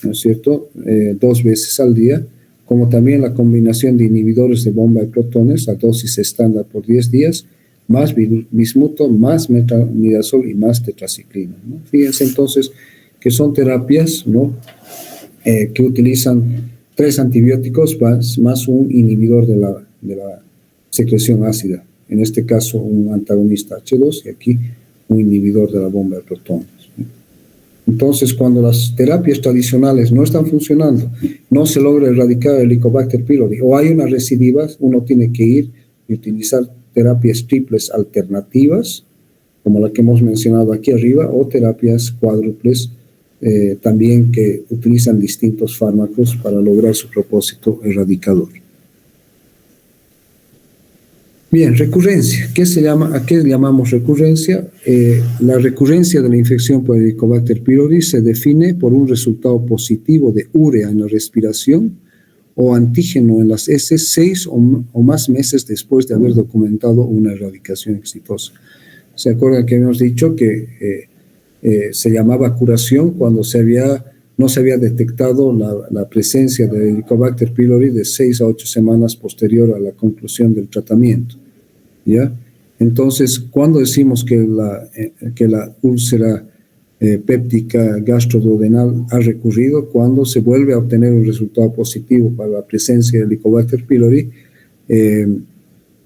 Speaker 1: ¿no es cierto?, 2 veces al día, como también la combinación de inhibidores de bomba de protones a dosis estándar por 10 días, más bismuto, más metronidazol y más tetraciclina, ¿no? Fíjense entonces que son terapias, ¿no?, que utilizan 3 antibióticos más un inhibidor de la secreción ácida, en este caso un antagonista H2 y aquí un inhibidor de la bomba de protones, ¿no? Entonces, cuando las terapias tradicionales no están funcionando, no se logra erradicar el Helicobacter pylori o hay una recidiva, uno tiene que ir y utilizar terapias triples alternativas, como la que hemos mencionado aquí arriba, o terapias cuádruples también que utilizan distintos fármacos para lograr su propósito erradicador. Bien, recurrencia. ¿A qué llamamos recurrencia? La recurrencia de la infección por Helicobacter pylori se define por un resultado positivo de urea en la respiración o antígeno en las heces 6 o más meses después de haber documentado una erradicación exitosa. ¿Se acuerdan que hemos dicho que se llamaba curación cuando no se había detectado la presencia de Helicobacter pylori de 6 a 8 semanas posterior a la conclusión del tratamiento? ¿Ya? Entonces, cuando decimos que la úlcera péptica gastroduodenal ha recurrido, cuando se vuelve a obtener un resultado positivo para la presencia de Helicobacter pylori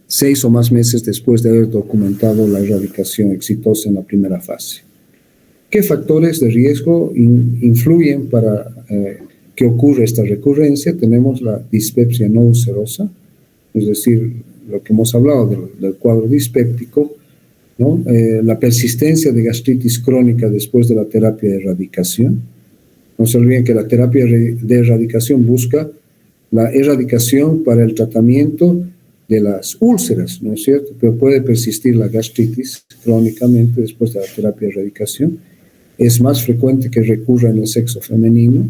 Speaker 1: 6 o más meses después de haber documentado la erradicación exitosa en la primera fase. ¿Qué factores de riesgo influyen para que ocurra esta recurrencia? Tenemos la dispepsia no ulcerosa, es decir, lo que hemos hablado del cuadro dispéptico, ¿no? La persistencia de gastritis crónica después de la terapia de erradicación. No se olviden que la terapia de erradicación busca la erradicación para el tratamiento de las úlceras, ¿no es cierto? Pero puede persistir la gastritis crónicamente después de la terapia de erradicación. Es más frecuente que recurra en el sexo femenino,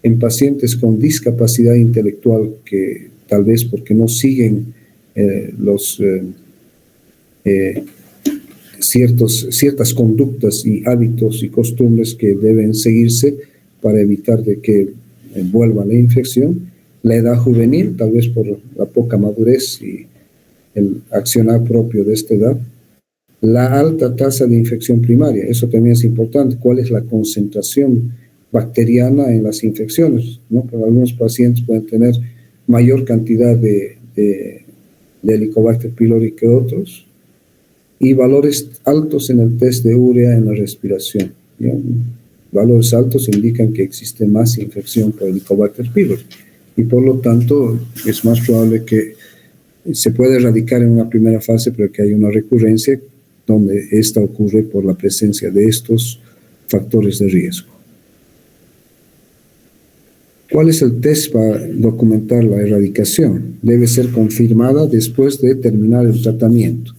Speaker 1: en pacientes con discapacidad intelectual que tal vez porque no siguen ciertas conductas y hábitos y costumbres que deben seguirse para evitar de que vuelva la infección. La edad juvenil, tal vez por la poca madurez y el accionar propio de esta edad. La alta tasa de infección primaria, eso también es importante. ¿Cuál es la concentración bacteriana en las infecciones? ¿No? Porque algunos pacientes pueden tener mayor cantidad de Helicobacter pylori que otros, y valores altos en el test de urea en la respiración, ¿ya? Valores altos indican que existe más infección por Helicobacter pylori y por lo tanto es más probable que se pueda erradicar en una primera fase, pero que haya una recurrencia donde esta ocurre por la presencia de estos factores de riesgo. ¿Cuál es el test para documentar la erradicación? Debe ser confirmada después de terminar el tratamiento.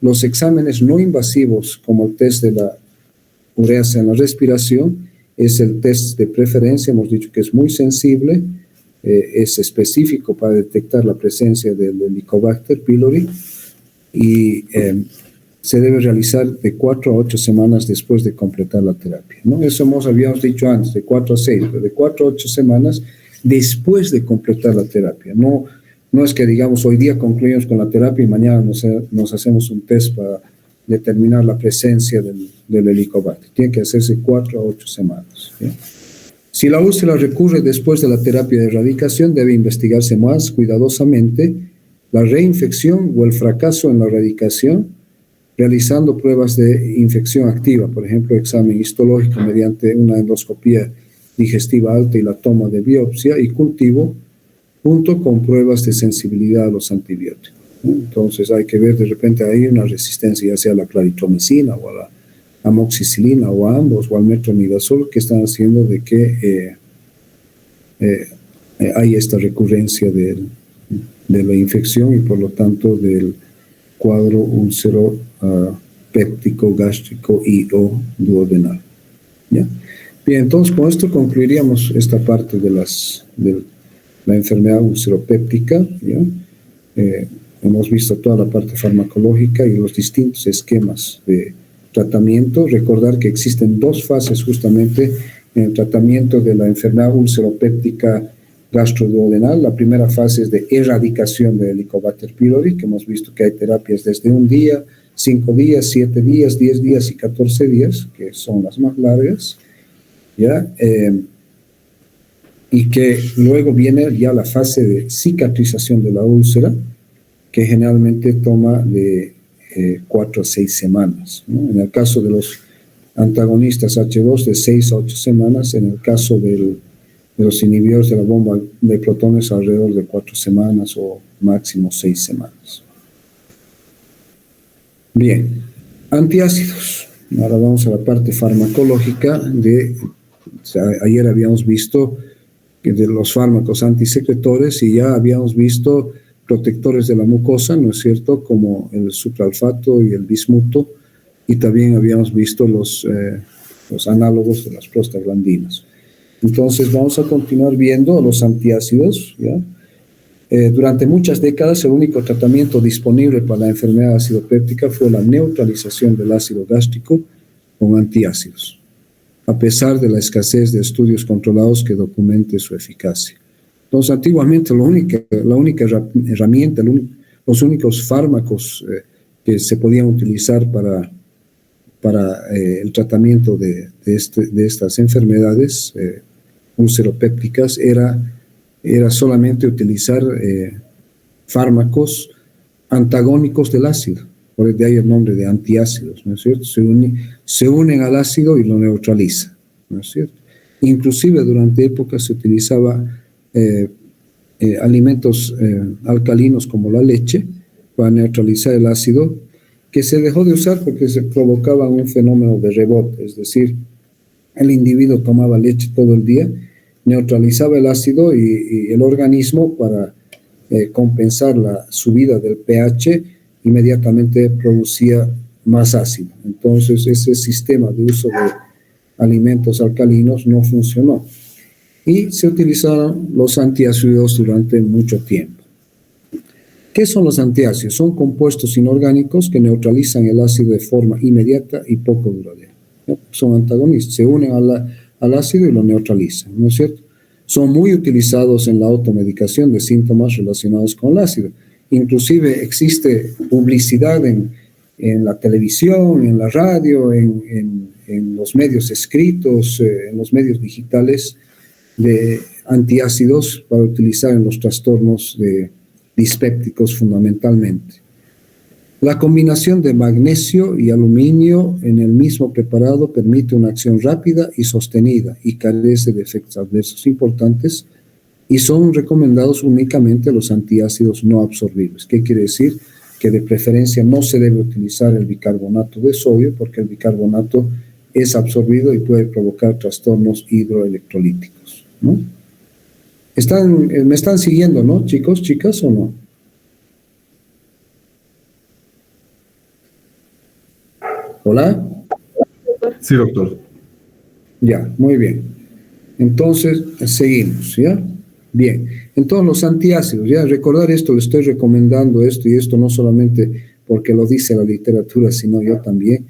Speaker 1: Los exámenes no invasivos, como el test de la ureasa en la respiración, es el test de preferencia. Hemos dicho que es muy sensible, es específico para detectar la presencia del Helicobacter pylori y se debe realizar de 4 a 8 semanas después de completar la terapia, ¿no? Eso habíamos dicho antes, de 4 a 6, pero de 4 a 8 semanas después de completar la terapia. No es que digamos hoy día concluimos con la terapia y mañana nos hacemos un test para determinar la presencia del Helicobacter. Tiene que hacerse 4 a 8 semanas, ¿sí? Si la úlcera recurre después de la terapia de erradicación, debe investigarse más cuidadosamente la reinfección o el fracaso en la erradicación, realizando pruebas de infección activa, por ejemplo, examen histológico mediante una endoscopía digestiva alta y la toma de biopsia, y cultivo, junto con pruebas de sensibilidad a los antibióticos. Entonces hay que ver, de repente hay una resistencia, ya sea a la claritromicina o a la amoxicilina o a ambos, o al metronidazol, que están haciendo de que hay esta recurrencia de la infección y por lo tanto del cuadro úlcero péptico, gástrico y o duodenal. ¿Ya? Bien, entonces con esto concluiríamos esta parte de la enfermedad ulceropéptica. ¿Ya? Hemos visto toda la parte farmacológica y los distintos esquemas de tratamiento. Recordar que existen dos fases justamente en el tratamiento de la enfermedad ulceropéptica gastroduodenal. La primera fase es de erradicación del Helicobacter pylori, que hemos visto que hay terapias desde 1 día, 5 días, 7 días, 10 días y 14 días, que son las más largas, ¿ya? Y que luego viene ya la fase de cicatrización de la úlcera, que generalmente toma de 4 a 6 semanas, ¿no? En el caso de los antagonistas H2, de 6 a 8 semanas. En el caso de los inhibidores de la bomba de protones, alrededor de 4 semanas o máximo 6 semanas. Bien, antiácidos. Ahora vamos a la parte farmacológica ayer habíamos visto que de los fármacos antisecretores, y ya habíamos visto protectores de la mucosa, ¿no es cierto?, como el supralfato y el bismuto, y también habíamos visto los análogos de las prostaglandinas. Entonces vamos a continuar viendo los antiácidos, ¿ya? Durante muchas décadas el único tratamiento disponible para la enfermedad acidopéptica fue la neutralización del ácido gástrico con antiácidos, a pesar de la escasez de estudios controlados que documente su eficacia. Entonces, antiguamente la única herramienta, los únicos fármacos que se podían utilizar para el tratamiento de estas enfermedades ulceropépticas era solamente utilizar fármacos antagónicos del ácido, por de ahí el nombre de antiácidos, ¿no es cierto? Se unen al ácido y lo neutralizan, ¿no es cierto? Inclusive durante épocas se utilizaba alimentos alcalinos como la leche para neutralizar el ácido, que se dejó de usar porque se provocaba un fenómeno de rebote, es decir, el individuo tomaba leche todo el día, neutralizaba el ácido y el organismo, para compensar la subida del pH, inmediatamente producía más ácido. Entonces ese sistema de uso de alimentos alcalinos no funcionó y se utilizaron los antiácidos durante mucho tiempo. ¿Qué son los antiácidos? Son compuestos inorgánicos que neutralizan el ácido de forma inmediata y poco duradera, ¿no? Son antagonistas, se unen al ácido y lo neutralizan, ¿no es cierto? Son muy utilizados en la automedicación de síntomas relacionados con el ácido. Inclusive existe publicidad en la televisión, en la radio, en los medios escritos, en los medios digitales, de antiácidos para utilizar en los trastornos dispépticos fundamentalmente. La combinación de magnesio y aluminio en el mismo preparado permite una acción rápida y sostenida y carece de efectos adversos importantes, y son recomendados únicamente los antiácidos no absorbibles. ¿Qué quiere decir? Que de preferencia no se debe utilizar el bicarbonato de sodio, porque el bicarbonato es absorbido y puede provocar trastornos hidroelectrolíticos, ¿no? ¿Me están siguiendo, no, chicos, chicas, o no? ¿Hola?
Speaker 3: Sí, doctor.
Speaker 1: Ya, muy bien. Entonces, seguimos, ¿ya? Bien. Entonces, los antiácidos, ya, recordar esto, le estoy recomendando esto, y esto no solamente porque lo dice la literatura, sino yo también,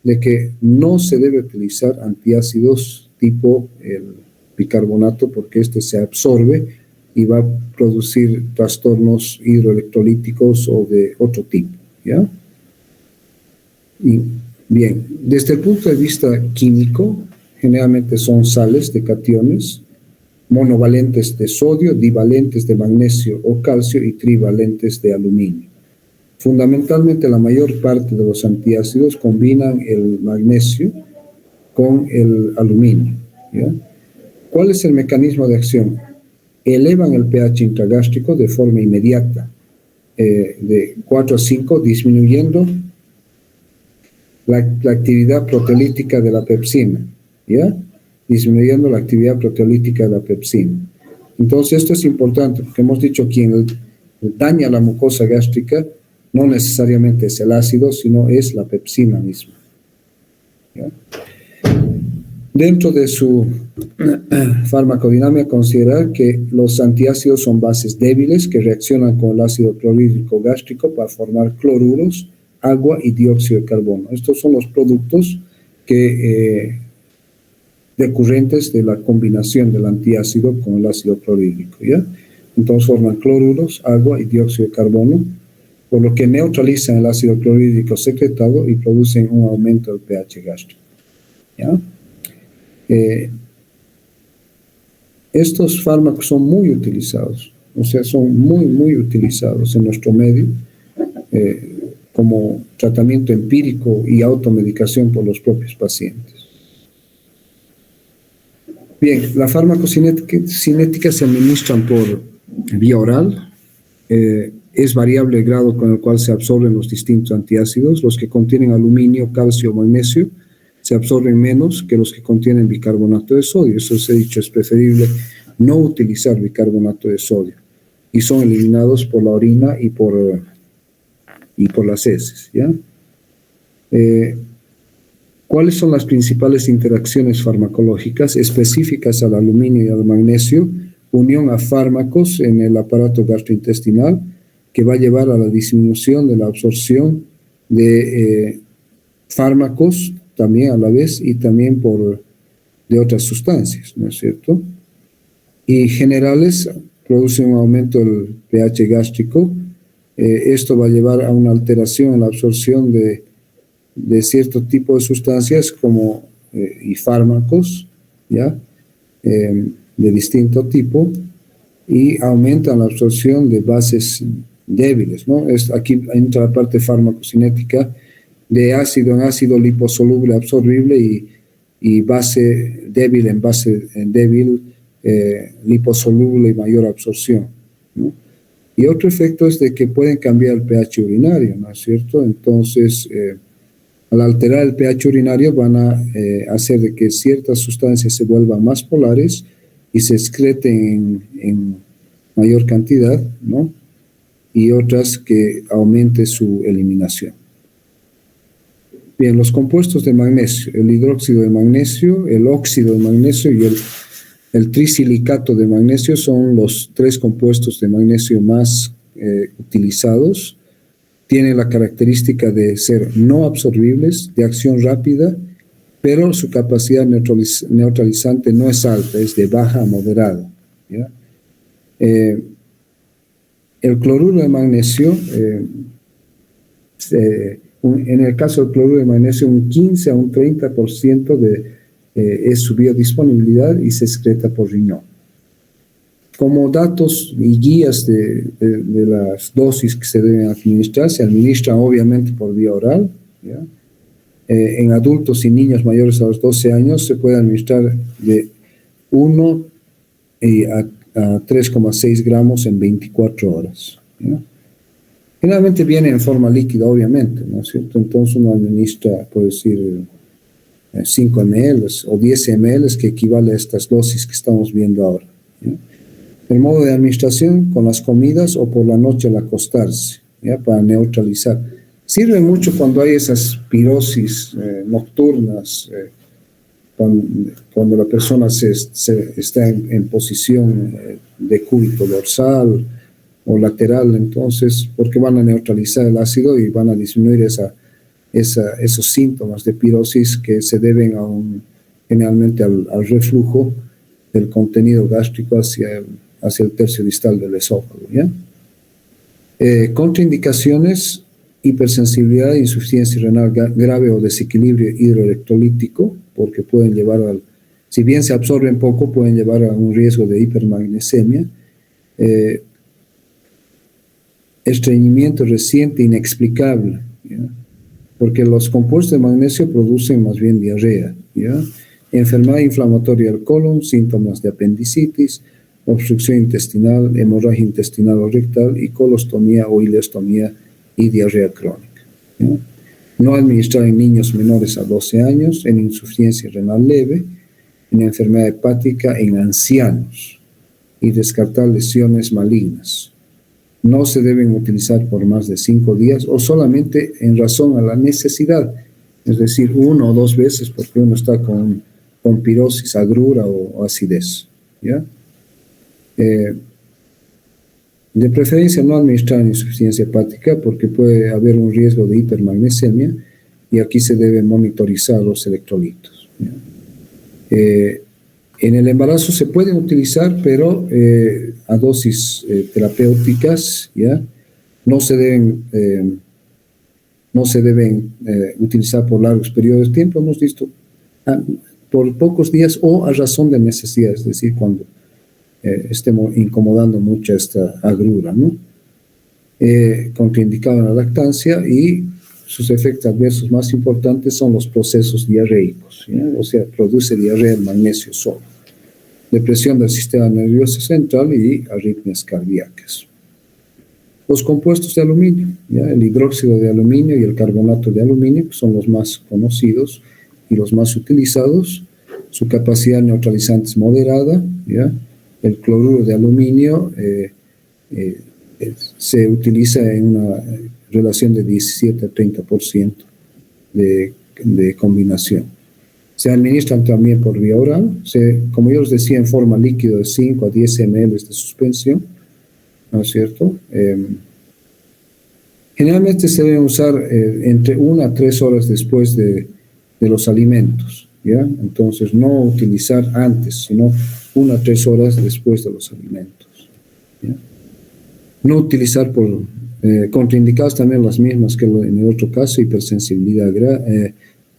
Speaker 1: de que no se debe utilizar antiácidos tipo el bicarbonato, porque este se absorbe y va a producir trastornos hidroelectrolíticos o de otro tipo, ¿ya? Y bien, desde el punto de vista químico, generalmente son sales de cationes, monovalentes de sodio, divalentes de magnesio o calcio y trivalentes de aluminio. Fundamentalmente, la mayor parte de los antiácidos combinan el magnesio con el aluminio, ¿ya? ¿Cuál es el mecanismo de acción? Elevan el pH intragástrico de forma inmediata, de 4 a 5, disminuyendo la actividad proteolítica de la pepsina, ¿ya? Disminuyendo la actividad proteolítica de la pepsina. Entonces, esto es importante, porque hemos dicho que quien daña la mucosa gástrica no necesariamente es el ácido, sino es la pepsina misma, ¿ya? Dentro de su farmacodinámica, considerar que los antiácidos son bases débiles que reaccionan con el ácido clorhídrico gástrico para formar cloruros, agua y dióxido de carbono. Estos son los productos que recurrentes de la combinación del antiácido con el ácido clorhídrico, ¿ya? Entonces forman cloruros, agua y dióxido de carbono, por lo que neutralizan el ácido clorhídrico secretado y producen un aumento del pH gástrico, ¿ya? Estos fármacos son muy utilizados, o sea, son muy utilizados en nuestro medio como tratamiento empírico y automedicación por los propios pacientes. Bien, la farmacocinética se administran por vía oral. Es variable el grado con el cual se absorben los distintos antiácidos. Los que contienen aluminio, calcio o magnesio se absorben menos que los que contienen bicarbonato de sodio. Eso se ha dicho, es preferible no utilizar bicarbonato de sodio. Y son eliminados por la orina y por las heces, ¿ya? ¿Cuáles son las principales interacciones farmacológicas específicas al aluminio y al magnesio? Unión a fármacos en el aparato gastrointestinal, que va a llevar a la disminución de la absorción de fármacos también a la vez y también de otras sustancias, ¿no es cierto? Y generales producen un aumento del pH gástrico. Esto va a llevar a una alteración en la absorción de cierto tipo de sustancias y fármacos, ¿ya? De distinto tipo, y aumentan la absorción de bases débiles, ¿no? Aquí entra la parte farmacocinética de ácido en ácido liposoluble absorbible y base débil en base débil liposoluble y mayor absorción, ¿no? Y otro efecto es de que pueden cambiar el pH urinario, ¿no es cierto? Entonces, al alterar el pH urinario van a hacer de que ciertas sustancias se vuelvan más polares y se excreten en mayor cantidad, ¿no? Y otras que aumente su eliminación. Bien, los compuestos de magnesio, el hidróxido de magnesio, el óxido de magnesio y el trisilicato de magnesio son los tres compuestos de magnesio más utilizados. Tienen la característica de ser no absorbibles, de acción rápida, pero su capacidad neutralizante no es alta, es de baja a moderada, ¿ya? El cloruro de magnesio, en el caso del cloruro de magnesio, un 15 a un 30% es su biodisponibilidad y se excreta por riñón. Como datos y guías de las dosis que se deben administrar, se administran obviamente por vía oral, ¿ya? En adultos y niños mayores a los 12 años se puede administrar de 1 a 3,6 gramos en 24 horas, ¿ya? Generalmente viene en forma líquida, obviamente, ¿no es cierto? Entonces uno administra, por decir, 5 ml o 10 ml, que equivale a estas dosis que estamos viendo ahora, ¿ya? El modo de administración con las comidas o por la noche al acostarse, ¿ya? Para neutralizar. Sirve mucho cuando hay esas pirosis nocturnas, cuando la persona está en posición de cúbito dorsal o lateral, entonces, porque van a neutralizar el ácido y van a disminuir esos síntomas de pirosis que se deben generalmente al reflujo del contenido gástrico hacia el tercio distal del esófago, ¿ya? Contraindicaciones hipersensibilidad, insuficiencia renal grave o desequilibrio hidroelectrolítico, porque pueden llevar si bien se absorben poco, pueden llevar a un riesgo de hipermagnesemia. Estreñimiento reciente inexplicable, ¿ya? Porque los compuestos de magnesio producen más bien diarrea, ¿ya? Enfermedad inflamatoria del colon, síntomas de apendicitis, obstrucción intestinal, hemorragia intestinal o rectal y colostomía o ileostomía y diarrea crónica, ¿ya? No administrar en niños menores a 12 años, en insuficiencia renal leve, en enfermedad hepática en ancianos y descartar lesiones malignas. No se deben utilizar por más de 5 días o solamente en razón a la necesidad, es decir, 1 o 2 veces porque uno está con pirosis, agrura o acidez, ¿ya? De preferencia no administrar en insuficiencia hepática porque puede haber un riesgo de hipermagnesemia y aquí se deben monitorizar los electrolitos, ¿ya? En el embarazo se pueden utilizar, pero a dosis terapéuticas, ¿ya? No se deben utilizar por largos periodos de tiempo, hemos visto, por pocos días o a razón de necesidad, es decir, cuando estemos incomodando mucho esta agrura, ¿no? Contraindicado en la lactancia y sus efectos adversos más importantes son los procesos diarreicos, ¿ya? O sea, produce diarrea el magnesio solo, depresión del sistema nervioso central y arritmias cardíacas. Los compuestos de aluminio, ¿ya? El hidróxido de aluminio y el carbonato de aluminio son los más conocidos y los más utilizados. Su capacidad neutralizante es moderada, ¿ya? El cloruro de aluminio se utiliza en una relación de 17 a 30% de combinación. Se administran también por vía oral, como yo les decía, en forma líquida de 5 a 10 ml de suspensión, ¿no es cierto? Generalmente se deben usar entre 1 a 3 horas después de los alimentos, ¿ya? Entonces no utilizar antes, sino 1 a 3 horas después de los alimentos, ¿ya? No utilizar contraindicados también las mismas que en el otro caso, hipersensibilidad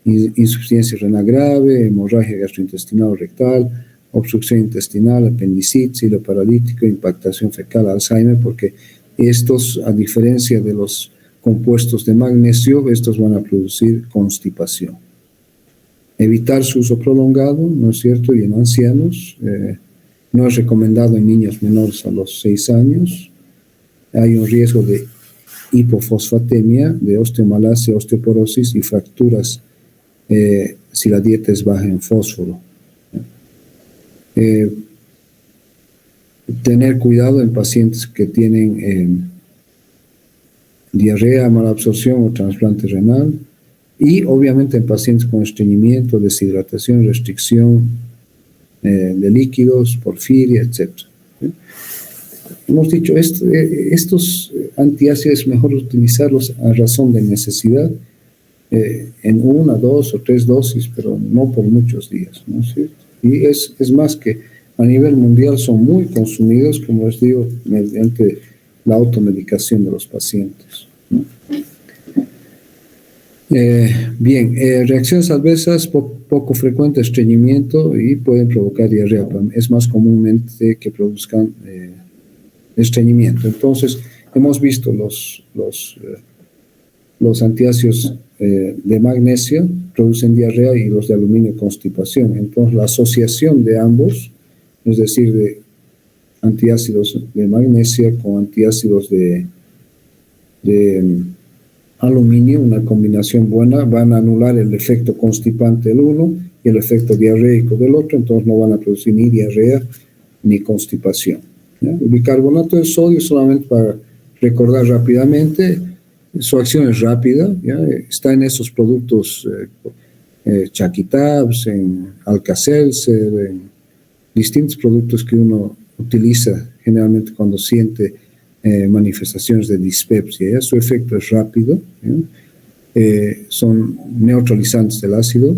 Speaker 1: insuficiencia renal grave, hemorragia gastrointestinal o rectal, obstrucción intestinal, apendicitis, hilo paralítico, impactación fecal, Alzheimer, porque estos, a diferencia de los compuestos de magnesio, estos van a producir constipación. Evitar su uso prolongado, ¿no es cierto? Y en ancianos, no es recomendado en niños menores a los 6 años. Hay un riesgo de hipofosfatemia, de osteomalacia, osteoporosis y fracturas si la dieta es baja en fósforo. Tener cuidado en pacientes que tienen diarrea, mala absorción o trasplante renal, y obviamente en pacientes con estreñimiento, deshidratación, restricción de líquidos, porfiria, etc. Hemos dicho, estos antiácidos es mejor utilizarlos a razón de necesidad, en 1, 2 o 3 dosis, pero no por muchos días, ¿no es cierto? Y es más que a nivel mundial son muy consumidos, como les digo, mediante la automedicación de los pacientes, ¿no? Reacciones adversas poco frecuentes, estreñimiento, y pueden provocar diarrea. Es más comúnmente que produzcan estreñimiento. Entonces, hemos visto los antiácidos de magnesio producen diarrea y los de aluminio constipación. Entonces, la asociación de ambos, es decir, de antiácidos de magnesio con antiácidos de aluminio, una combinación buena, van a anular el efecto constipante del uno y el efecto diarreico del otro, entonces no van a producir ni diarrea ni constipación, ¿ya? El bicarbonato de sodio, solamente para recordar rápidamente, su acción es rápida, ¿ya? Está en esos productos Chaquitabs, en Alka-Seltzer, en distintos productos que uno utiliza generalmente cuando siente manifestaciones de dispepsia, ¿ya? Su efecto es rápido, ¿ya? Son neutralizantes del ácido,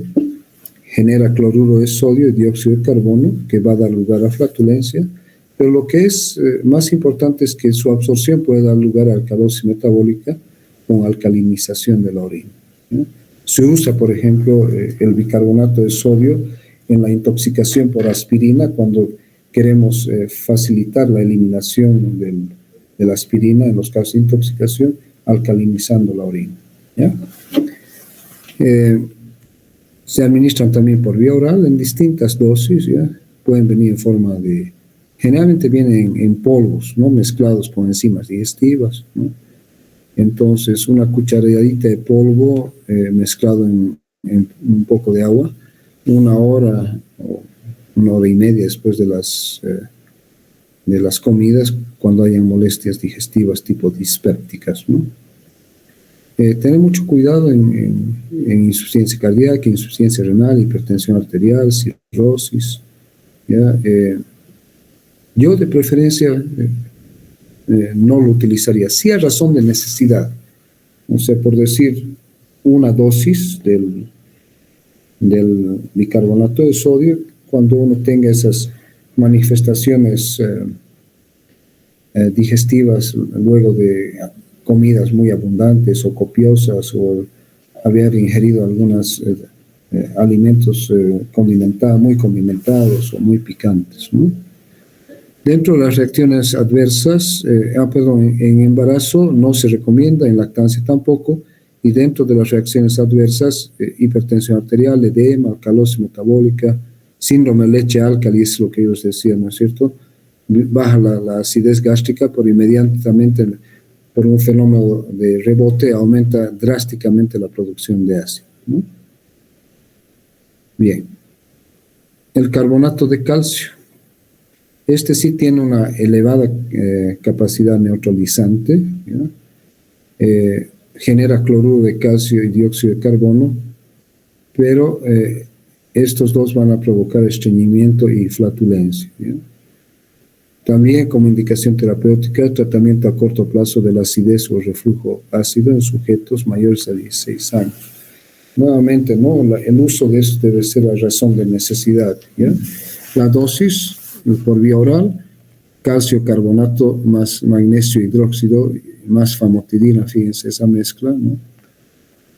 Speaker 1: genera cloruro de sodio y dióxido de carbono, que va a dar lugar a flatulencia, pero lo que es más importante es que su absorción puede dar lugar a alcalosis metabólica con alcalinización de la orina, ¿no? Se usa, por ejemplo, el bicarbonato de sodio en la intoxicación por aspirina cuando queremos facilitar la eliminación de la aspirina en los casos de intoxicación, alcalinizando la orina, ¿ya? Se administran también por vía oral en distintas dosis, ¿ya? Pueden venir en forma de, generalmente vienen en polvos, ¿no? Mezclados con enzimas digestivas, ¿no? Entonces, una cucharadita de polvo mezclado en un poco de agua, 1 hora o 1 hora y media después de las comidas, cuando hayan molestias digestivas tipo dispépticas, ¿no? Tener mucho cuidado en insuficiencia cardíaca, insuficiencia renal, hipertensión arterial, cirrosis, ¿ya? Yo de preferencia no lo utilizaría, sí a razón de necesidad, o sea, por decir, una dosis del bicarbonato de sodio cuando uno tenga esas manifestaciones digestivas luego de comidas muy abundantes o copiosas, o haber ingerido algunos alimentos muy condimentados o muy picantes, ¿no? Dentro de las reacciones adversas, en embarazo no se recomienda, en lactancia tampoco, y dentro de las reacciones adversas, hipertensión arterial, edema, alcalosis metabólica, síndrome de leche álcali, es lo que ellos decían, ¿no es cierto? Baja la acidez gástrica, pero inmediatamente por un fenómeno de rebote aumenta drásticamente la producción de ácido, ¿no? Bien. El carbonato de calcio. Este sí tiene una elevada capacidad neutralizante, ¿ya? Genera cloruro de calcio y dióxido de carbono, pero estos dos van a provocar estreñimiento y flatulencia, ¿ya? También como indicación terapéutica, tratamiento a corto plazo de la acidez o reflujo ácido en sujetos mayores a 16 años. Nuevamente, ¿no? El uso de esto debe ser a razón de necesidad, ¿ya? La dosis por vía oral, calcio carbonato más magnesio hidróxido más famotidina, fíjense esa mezcla, ¿no?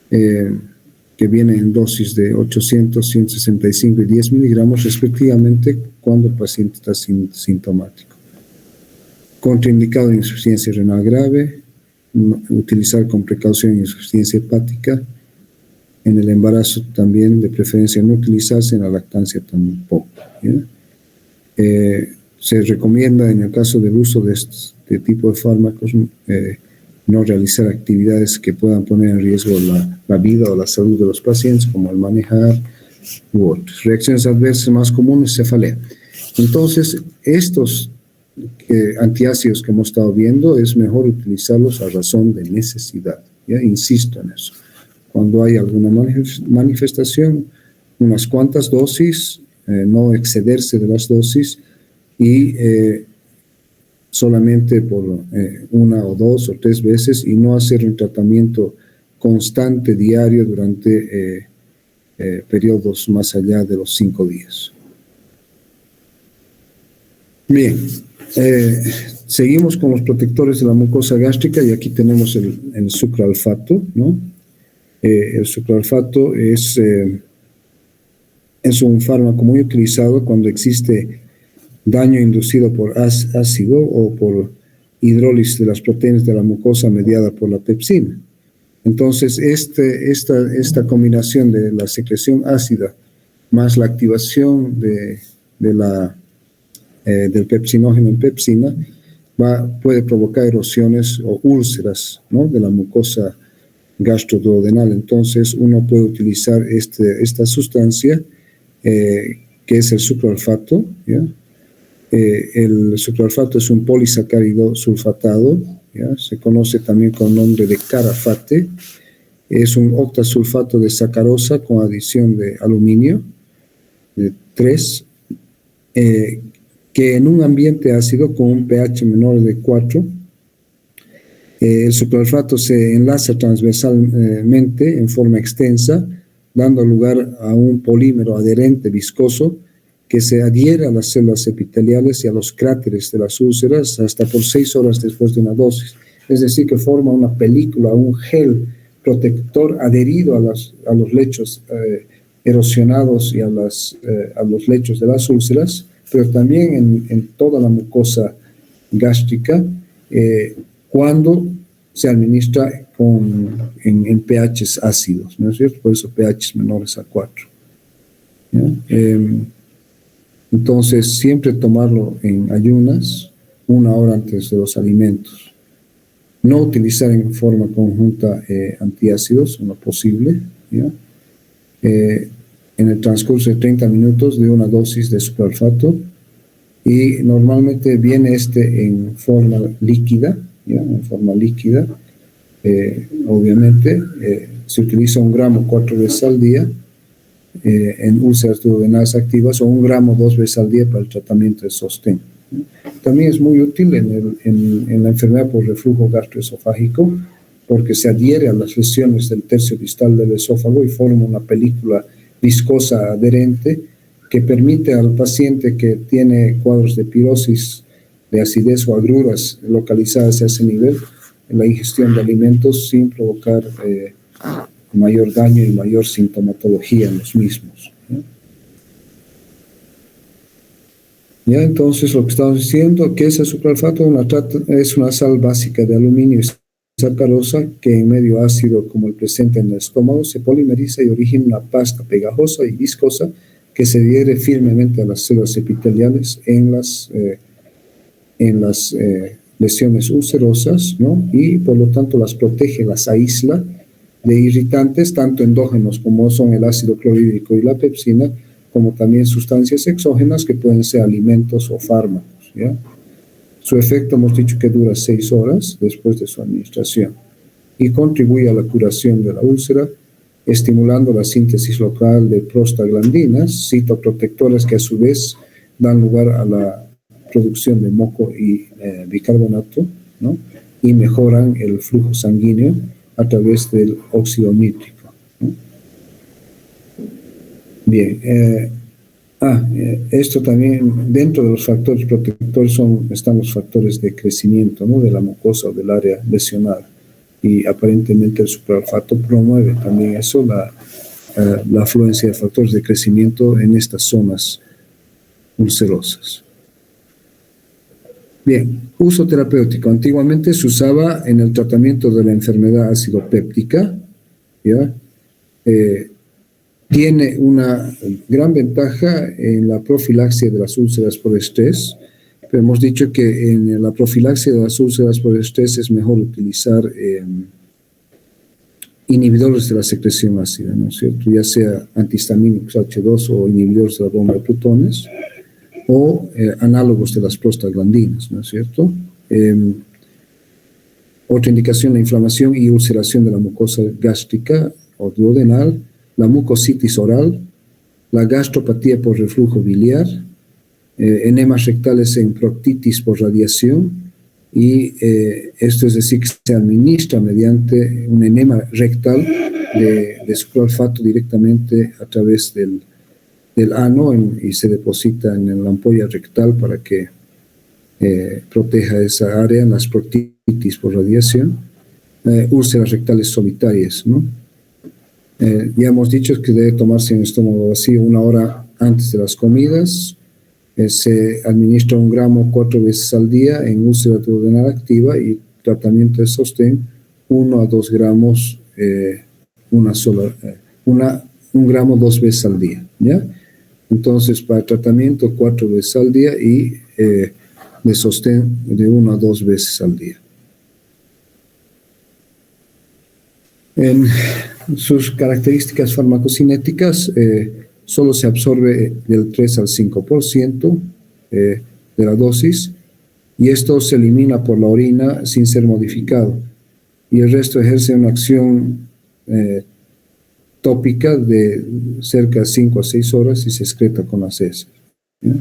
Speaker 1: Que viene en dosis de 800, 165 y 10 miligramos respectivamente cuando el paciente está sintomático. Contraindicado en insuficiencia renal grave, utilizar con precaución insuficiencia hepática, en el embarazo también de preferencia no utilizarse, en la lactancia tampoco, ¿ya? Se recomienda en el caso del uso de este tipo de fármacos no realizar actividades que puedan poner en riesgo la vida o la salud de los pacientes, como el manejar u otros. Reacciones adversas más comunes, cefalea. Entonces, estos antiácidos que hemos estado viendo es mejor utilizarlos a razón de necesidad, ¿ya? Insisto en eso. Cuando hay alguna manifestación, unas cuantas dosis, no excederse de las dosis y solamente por 1 o 2 o 3 veces, y no hacer un tratamiento constante diario durante periodos más allá de los 5 días. Bien, seguimos con los protectores de la mucosa gástrica y aquí tenemos el sucralfato, ¿no? El sucralfato es un fármaco muy utilizado cuando existe daño inducido por ácido o por hidrólisis de las proteínas de la mucosa mediada por la pepsina. Entonces, esta combinación de la secreción ácida más la activación del pepsinógeno en pepsina puede provocar erosiones o úlceras, ¿no? De la mucosa gastroduodenal. Entonces, uno puede utilizar esta sustancia que es el sucralfato, ¿ya? El sucralfato es un polisacárido sulfatado, ¿ya? Se conoce también con el nombre de carafate. Es un octasulfato de sacarosa con adición de aluminio, de 3, que en un ambiente ácido con un pH menor de 4, el sucralfato se enlaza transversalmente en forma extensa, dando lugar a un polímero adherente viscoso que se adhiere a las células epiteliales y a los cráteres de las úlceras hasta por 6 horas después de una dosis. es decir, que forma una película, un gel protector adherido a los lechos erosionados y a los lechos de las úlceras, pero también en toda la mucosa gástrica, cuando se administra en pHs ácidos, ¿no es cierto? Por eso pHs menores a 4. ¿Ya? Entonces, siempre tomarlo en ayunas, 1 hora antes de los alimentos. No utilizar en forma conjunta antiácidos, en lo posible, ¿ya? En el transcurso de 30 minutos de una dosis de supralfato, y normalmente viene en forma líquida, ¿ya? En forma líquida, obviamente, se utiliza 1 gramo 4 veces al día, en úlceras duodenales activas, o 1 gramo 2 veces al día para el tratamiento de sostén. También es muy útil en la enfermedad por reflujo gastroesofágico, porque se adhiere a las lesiones del tercio distal del esófago y forma una película viscosa adherente que permite al paciente que tiene cuadros de pirosis, de acidez o agruras localizadas a ese nivel, la ingestión de alimentos sin provocar mayor daño y mayor sintomatología en los mismos. Ya, entonces lo que estamos diciendo, que ese supralfato es una sal básica de aluminio y sacarosa que en medio ácido como el presente en el estómago se polimeriza y origina una pasta pegajosa y viscosa que se adhiere firmemente a las células epiteliales en las lesiones ulcerosas, ¿no? Y por lo tanto las protege, las aísla de irritantes tanto endógenos como son el ácido clorhídrico y la pepsina, como también sustancias exógenas que pueden ser alimentos o fármacos, ¿ya? Su efecto hemos dicho que dura 6 horas después de su administración y contribuye a la curación de la úlcera, estimulando la síntesis local de prostaglandinas, citoprotectoras que a su vez dan lugar a la producción de moco y bicarbonato, ¿no? Y mejoran el flujo sanguíneo a través del óxido nítrico, ¿no? Bien, esto también, dentro de los factores protectores están los factores de crecimiento, ¿no? De la mucosa o del área lesionada, y aparentemente el supralfato promueve también eso, la afluencia de factores de crecimiento en estas zonas ulcerosas. Bien, uso terapéutico. Antiguamente se usaba en el tratamiento de la enfermedad acidopéptica, ¿ya? Tiene una gran ventaja en la profilaxia de las úlceras por estrés, pero hemos dicho que en la profilaxia de las úlceras por estrés es mejor utilizar inhibidores de la secreción ácida, ¿no es cierto? Ya sea antihistamínicos H2 o inhibidores de la bomba de protones, o análogos de las prostaglandinas, ¿no es cierto? Otra indicación, la inflamación y ulceración de la mucosa gástrica o duodenal, la mucositis oral, la gastropatía por reflujo biliar, enemas rectales en proctitis por radiación, y esto es decir que se administra mediante un enema rectal de supralfato directamente a través del ano y se deposita en la ampolla rectal para que proteja esa área en las proctitis por radiación, úlceras rectales solitarias, ¿no? Ya hemos dicho que debe tomarse en estómago vacío 1 hora antes de las comidas. Se administra 1 gramo 4 veces al día en úlcera duodenal activa y tratamiento de sostén 1 a 2 gramos, 1 gramo 2 veces al día, ¿ya? Entonces, para tratamiento 4 veces al día y de sostén de 1 a 2 veces al día. En sus características farmacocinéticas, solo se absorbe del 3 al 5% de la dosis, y esto se elimina por la orina sin ser modificado, y el resto ejerce una acción tópica de cerca de 5 a 6 horas y se excreta con las heces, ¿ya?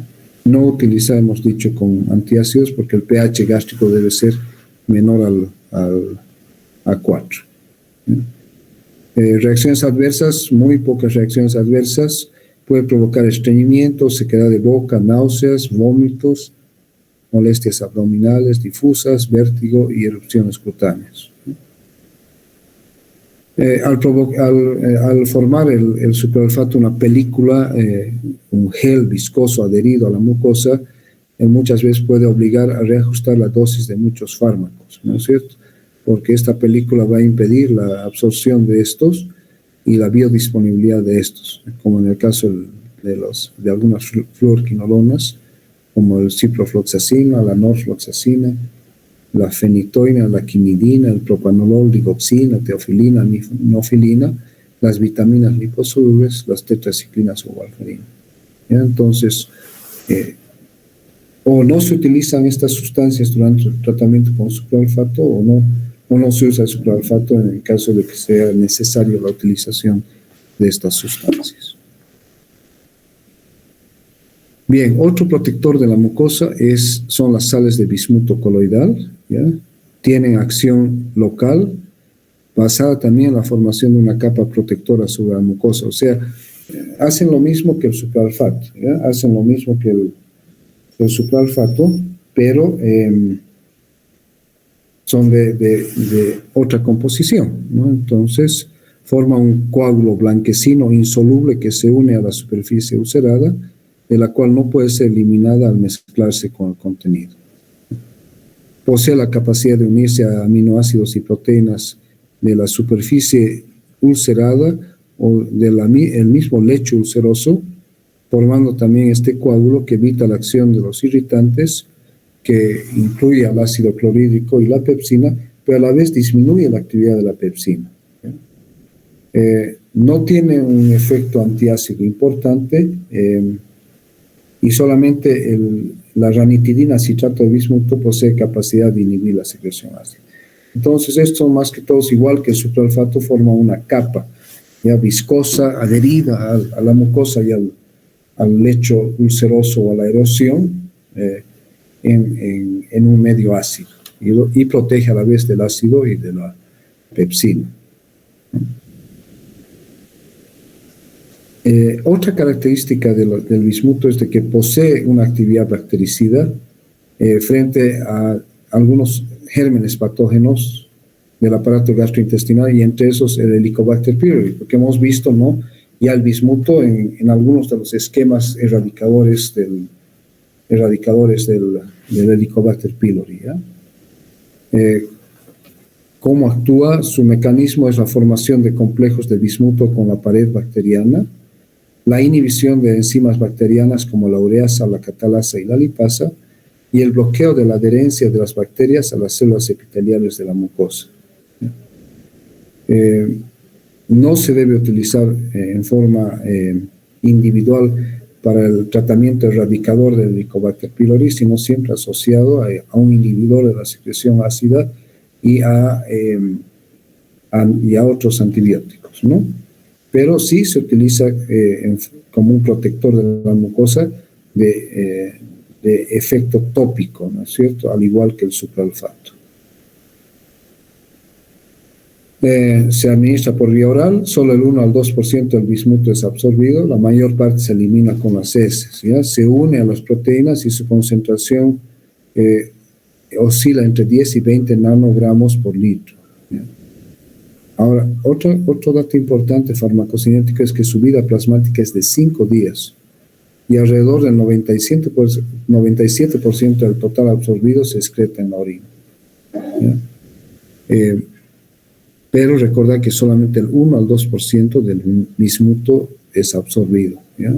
Speaker 1: No utiliza, hemos dicho, con antiácidos porque el pH gástrico debe ser menor a 4. Reacciones adversas, muy pocas reacciones adversas. Puede provocar estreñimiento, sequedad de boca, náuseas, vómitos, molestias abdominales difusas, vértigo y erupciones cutáneas. Al formar el supralfato una película, un gel viscoso adherido a la mucosa, muchas veces puede obligar a reajustar la dosis de muchos fármacos, ¿no es cierto? Porque esta película va a impedir la absorción de estos y la biodisponibilidad de estos, como en el caso de algunas fluorquinolonas, como el ciprofloxacina, la norfloxacina, la fenitoína, la quinidina, el propanolol, digoxina, teofilina, nofilina, las vitaminas liposolubles, las tetraciclinas o warfarina. Entonces, o no se utilizan estas sustancias durante el tratamiento con supralfato o no se usa el supralfato en el caso de que sea necesario la utilización de estas sustancias. Bien, otro protector de la mucosa son las sales de bismuto coloidal, ¿ya? Tienen acción local, basada también en la formación de una capa protectora sobre la mucosa, o sea, hacen lo mismo que el supralfato, ¿ya? Hacen lo mismo que el supralfato, pero son de otra composición, ¿no? Entonces, forma un coágulo blanquecino insoluble que se une a la superficie ulcerada, de la cual no puede ser eliminada al mezclarse con el contenido. Posee la capacidad de unirse a aminoácidos y proteínas de la superficie ulcerada o del mismo lecho ulceroso, formando también este coágulo que evita la acción de los irritantes, que incluye al ácido clorhídrico y la pepsina, pero a la vez disminuye la actividad de la pepsina. No tiene un efecto antiácido importante, y solamente la ranitidina citrato de bismuto posee capacidad de inhibir la secreción ácida. Entonces, esto más que todo es igual que el supralfato, forma una capa ya viscosa, adherida a la mucosa y al lecho ulceroso o a la erosión en un medio ácido y protege a la vez del ácido y de la pepsina. Otra característica del bismuto es de que posee una actividad bactericida frente a algunos gérmenes patógenos del aparato gastrointestinal y entre esos el Helicobacter pylori, porque hemos visto, ¿no?, ya el bismuto en algunos de los esquemas erradicadores del Helicobacter pylori, ¿ya? ¿Cómo actúa? Su mecanismo es la formación de complejos de bismuto con la pared bacteriana, la inhibición de enzimas bacterianas como la ureasa, la catalasa y la lipasa, y el bloqueo de la adherencia de las bacterias a las células epiteliales de la mucosa. No se debe utilizar en forma individual para el tratamiento erradicador del Helicobacter pylori, sino siempre asociado a un inhibidor de la secreción ácida y a otros antibióticos, ¿no? Pero sí se utiliza como un protector de la mucosa de efecto tópico, ¿no es cierto?, al igual que el supralfato. Se administra por vía oral, solo el 1 al 2% del bismuto es absorbido, la mayor parte se elimina con las heces, ¿ya? Se une a las proteínas y su concentración oscila entre 10 y 20 nanogramos por litro, ¿ya? Ahora, otro dato importante farmacocinético es que su vida plasmática es de 5 días y alrededor del 97% del total absorbido se excreta en la orina, ¿ya? Pero recordad que solamente el 1 al 2% del bismuto es absorbido, ¿ya?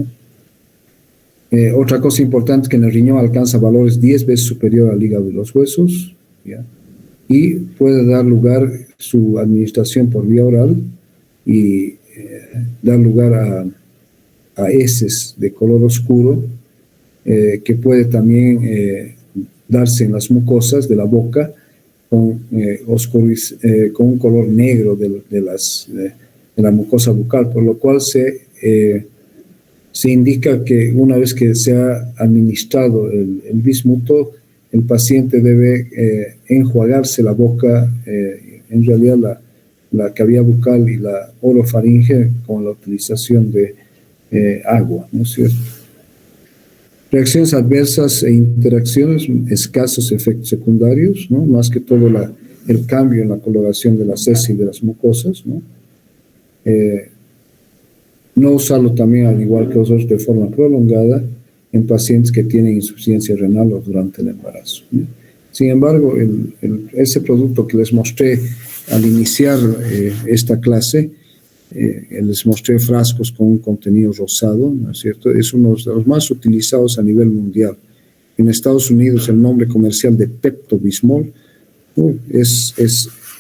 Speaker 1: Otra cosa importante es que en el riñón alcanza valores 10 veces superior al hígado y los huesos, ¿ya? Y puede dar lugar su administración por vía oral y dar lugar a heces de color oscuro que puede también darse en las mucosas de la boca con un color negro de la mucosa bucal, por lo cual se indica que una vez que se ha administrado el bismuto, el paciente debe enjuagarse la boca, en realidad la cavidad bucal y la orofaringe con la utilización de agua, ¿no es cierto? Reacciones adversas e interacciones, escasos efectos secundarios, ¿no? Más que todo el cambio en la coloración de las heces y de las mucosas, ¿no? No usarlo también, al igual que otros, de forma prolongada en pacientes que tienen insuficiencia renal o durante el embarazo, ¿no? Sin embargo, ese producto que les mostré al iniciar esta clase, les mostré frascos con un contenido rosado, ¿no es cierto? Es uno de los más utilizados a nivel mundial. En Estados Unidos el nombre comercial de Pepto-Bismol es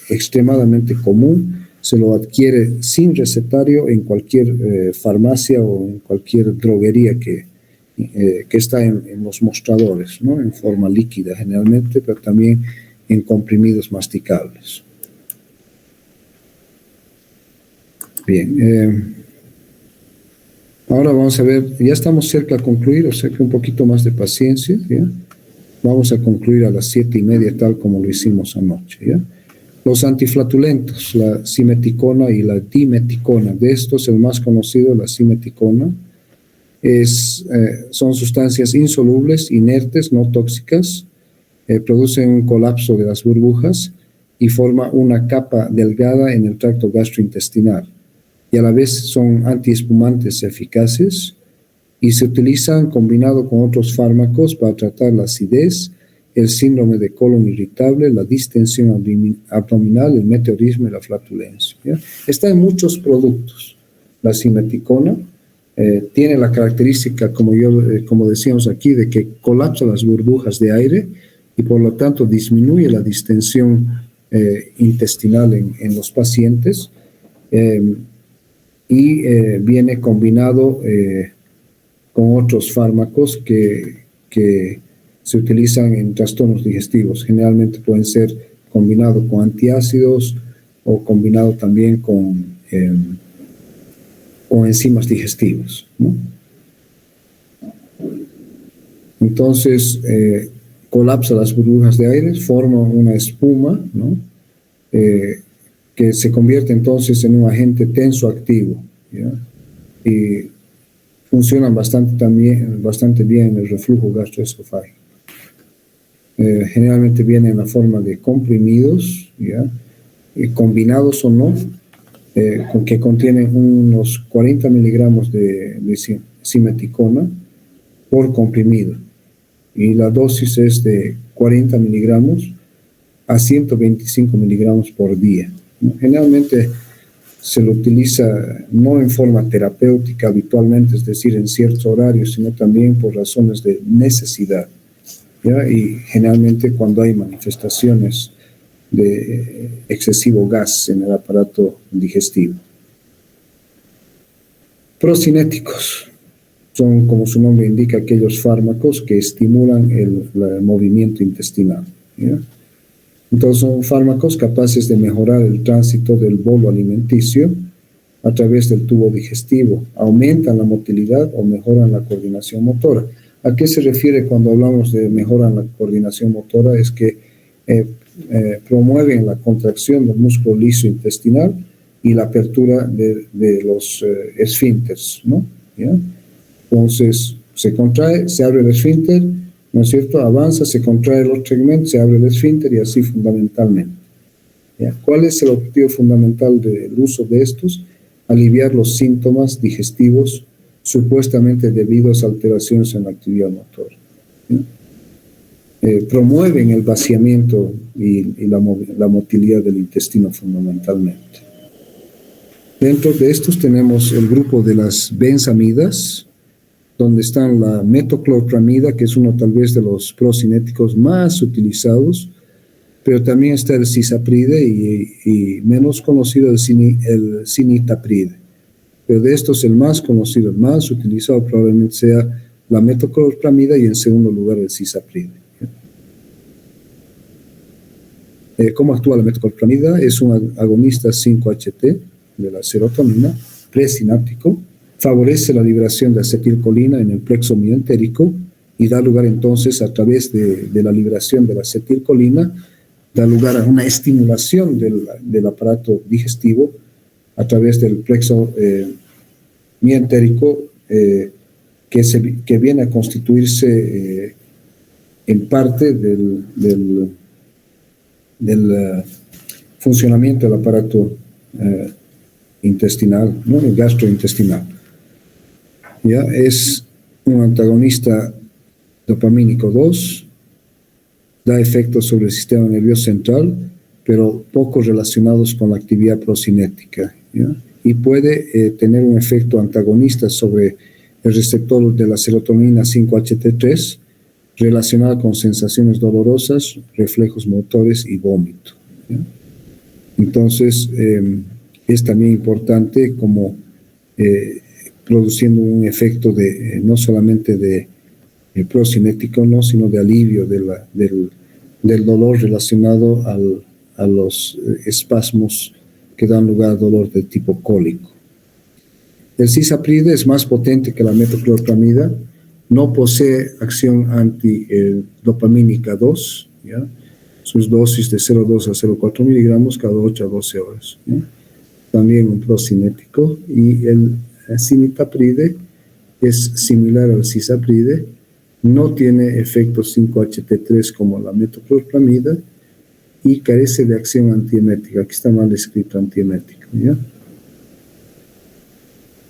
Speaker 1: extremadamente común. Se lo adquiere sin recetario en cualquier farmacia o en cualquier droguería que está en los mostradores, ¿no? En forma líquida generalmente, pero también en comprimidos masticables. Bien, ahora vamos a ver, ya estamos cerca de concluir, o sea que un poquito más de paciencia, ¿ya? Vamos a concluir a las 7:30 tal como lo hicimos anoche, ¿ya? Los antiflatulentos, la simeticona y la dimeticona, de estos el más conocido, la simeticona, son sustancias insolubles, inertes, no tóxicas, producen un colapso de las burbujas y forma una capa delgada en el tracto gastrointestinal. Y a la vez son antiespumantes eficaces y se utilizan combinado con otros fármacos para tratar la acidez, el síndrome de colon irritable, la distensión abdominal, el meteorismo y la flatulencia, ¿ya? Está en muchos productos. La simeticona tiene la característica, como decíamos aquí, de que colapsa las burbujas de aire y por lo tanto disminuye la distensión intestinal en los pacientes. Y viene combinado con otros fármacos que se utilizan en trastornos digestivos. Generalmente pueden ser combinados con antiácidos o combinado también con enzimas digestivas, ¿no? Entonces, colapsa las burbujas de aire, forma una espuma, ¿no? Que se convierte entonces en un agente tensoactivo, ¿ya? Y funcionan bastante bien en el reflujo gastroesofágico. Generalmente viene en la forma de comprimidos, ¿ya? Combinados o no, con que contienen unos 40 miligramos de simeticona por comprimido. Y la dosis es de 40 miligramos a 125 miligramos por día. Generalmente se lo utiliza no en forma terapéutica habitualmente, es decir, en ciertos horarios, sino también por razones de necesidad, ¿ya? Y generalmente cuando hay manifestaciones de excesivo gas en el aparato digestivo. Procinéticos son, como su nombre indica, aquellos fármacos que estimulan el movimiento intestinal, ¿ya? Entonces son fármacos capaces de mejorar el tránsito del bolo alimenticio a través del tubo digestivo, aumentan la motilidad o mejoran la coordinación motora. ¿A qué se refiere cuando hablamos de mejoran la coordinación motora? Es que promueven la contracción del músculo liso intestinal y la apertura de los esfínteres, ¿no? ¿Ya? Entonces se contrae, se abre el esfínter, ¿no es cierto? Avanza, se contrae el otro segmento, se abre el esfínter y así fundamentalmente, ¿ya? ¿Cuál es el objetivo fundamental del uso de estos? Aliviar los síntomas digestivos supuestamente debidos a alteraciones en la actividad motora, ¿ya? Promueven el vaciamiento y la motilidad del intestino fundamentalmente. Dentro de estos tenemos el grupo de las benzamidas, donde están la metoclopramida, que es uno tal vez de los procinéticos más utilizados, pero también está el cisapride y menos conocido el cinitapride. Pero de estos el más conocido, el más utilizado probablemente sea la metoclopramida y en segundo lugar el cisapride. ¿Cómo actúa la metoclopramida? Es un agonista 5-HT de la serotonina, presináptico, favorece la liberación de acetilcolina en el plexo mientérico y da lugar entonces a través de la liberación de la acetilcolina, da lugar a una estimulación del aparato digestivo a través del plexo mientérico que viene a constituirse en parte del funcionamiento del aparato intestinal, ¿no? El gastrointestinal. ¿Ya? Es un antagonista dopamínico 2, da efectos sobre el sistema nervioso central, pero poco relacionados con la actividad procinética, ¿ya? Y puede tener un efecto antagonista sobre el receptor de la serotonina 5-HT3, relacionada con sensaciones dolorosas, reflejos motores y vómito, ¿ya? Entonces, es también importante como produciendo un efecto de no solamente de procinético, no, sino de alivio del dolor relacionado a los espasmos que dan lugar a dolor de tipo cólico. El cisapride es más potente que la metoclopramida, no posee acción antidopamínica 2, ¿ya? Sus dosis de 0,2 a 0,4 miligramos cada 8 a 12 horas, ¿ya? También un procinético, y el cimepapride es similar al cisapride, no tiene efectos 5-HT3 como la metoclopramida y carece de acción antiemética. Aquí está mal escrito antiemética, ¿ya?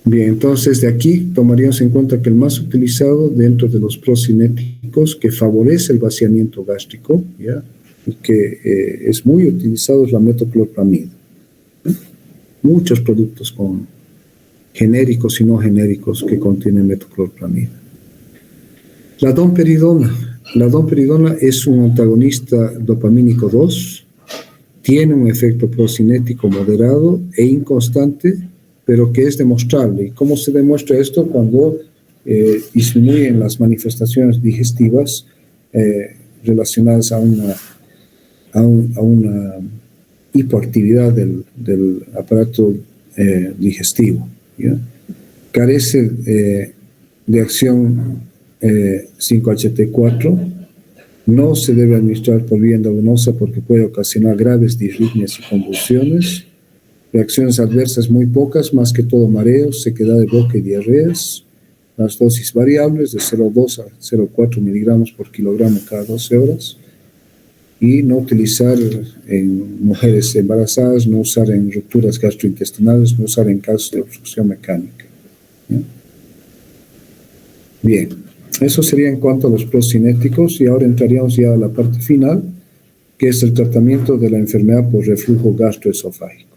Speaker 1: Bien, entonces de aquí tomaríamos en cuenta que el más utilizado dentro de los procinéticos que favorece el vaciamiento gástrico, ¿ya? Y que es muy utilizado es la metoclopramida. Muchos productos con genéricos y no genéricos que contienen metoclopramida. La domperidona. La domperidona es un antagonista dopamínico 2, tiene un efecto procinético moderado e inconstante, pero que es demostrable. ¿Y cómo se demuestra esto? Cuando disminuyen las manifestaciones digestivas relacionadas a una hipoactividad del aparato digestivo, ¿ya? Carece de acción 5-HT4, no se debe administrar por vía endovenosa porque puede ocasionar graves disritmias y convulsiones. Reacciones adversas muy pocas, más que todo mareos, sequedad de boca y diarreas. Las dosis variables de 0,2 a 0,4 miligramos por kilogramo cada 12 horas. Y no utilizar en mujeres embarazadas, no usar en rupturas gastrointestinales, no usar en casos de obstrucción mecánica, ¿ya? Bien, eso sería en cuanto a los procinéticos, y ahora entraríamos ya a la parte final, que es el tratamiento de la enfermedad por reflujo gastroesofágico.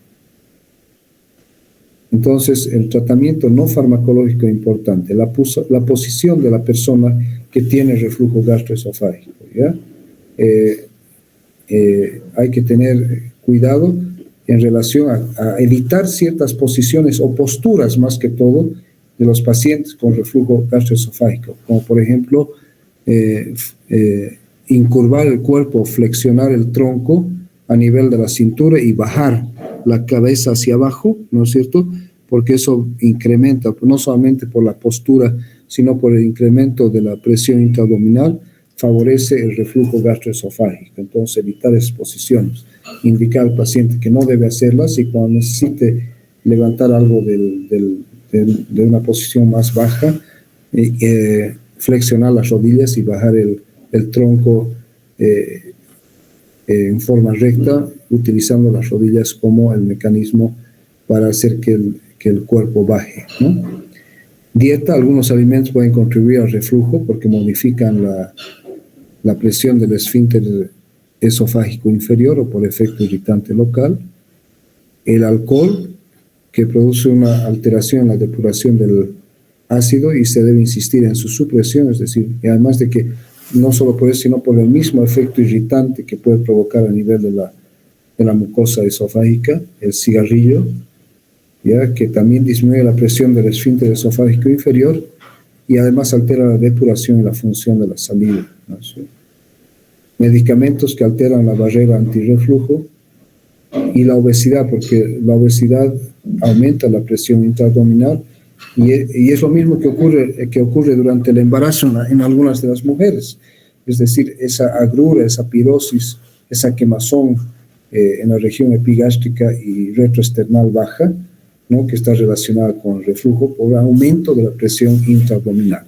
Speaker 1: Entonces, el tratamiento no farmacológico importante, la posición de la persona que tiene reflujo gastroesofágico, ¿ya? Hay que tener cuidado en relación a evitar ciertas posiciones o posturas, más que todo, de los pacientes con reflujo gastroesofágico, como por ejemplo incurvar el cuerpo, flexionar el tronco a nivel de la cintura y bajar la cabeza hacia abajo, ¿no es cierto? Porque eso incrementa, no solamente por la postura, sino por el incremento de la presión intraabdominal, favorece el reflujo gastroesofágico. Entonces, evitar esas posiciones, indicar al paciente que no debe hacerlas, y cuando necesite levantar algo de una posición más baja, flexionar las rodillas y bajar el tronco en forma recta, utilizando las rodillas como el mecanismo para hacer que el cuerpo baje, ¿no? Dieta. Algunos alimentos pueden contribuir al reflujo porque modifican la presión del esfínter esofágico inferior o por efecto irritante local. El alcohol, que produce una alteración en la depuración del ácido y se debe insistir en su supresión, es decir, y además de que no solo por eso, sino por el mismo efecto irritante que puede provocar a nivel de la mucosa esofágica, el cigarrillo, ya que también disminuye la presión del esfínter esofágico inferior y además altera la depuración y la función de la saliva, ¿no? ¿Sí? Medicamentos que alteran la barrera antirreflujo, y la obesidad, porque la obesidad aumenta la presión intraabdominal y es lo mismo que ocurre durante el embarazo en algunas de las mujeres, es decir, esa agrura, esa pirosis, esa quemazón en la región epigástrica y retroesternal baja, ¿no? Que está relacionada con el reflujo por aumento de la presión intraabdominal,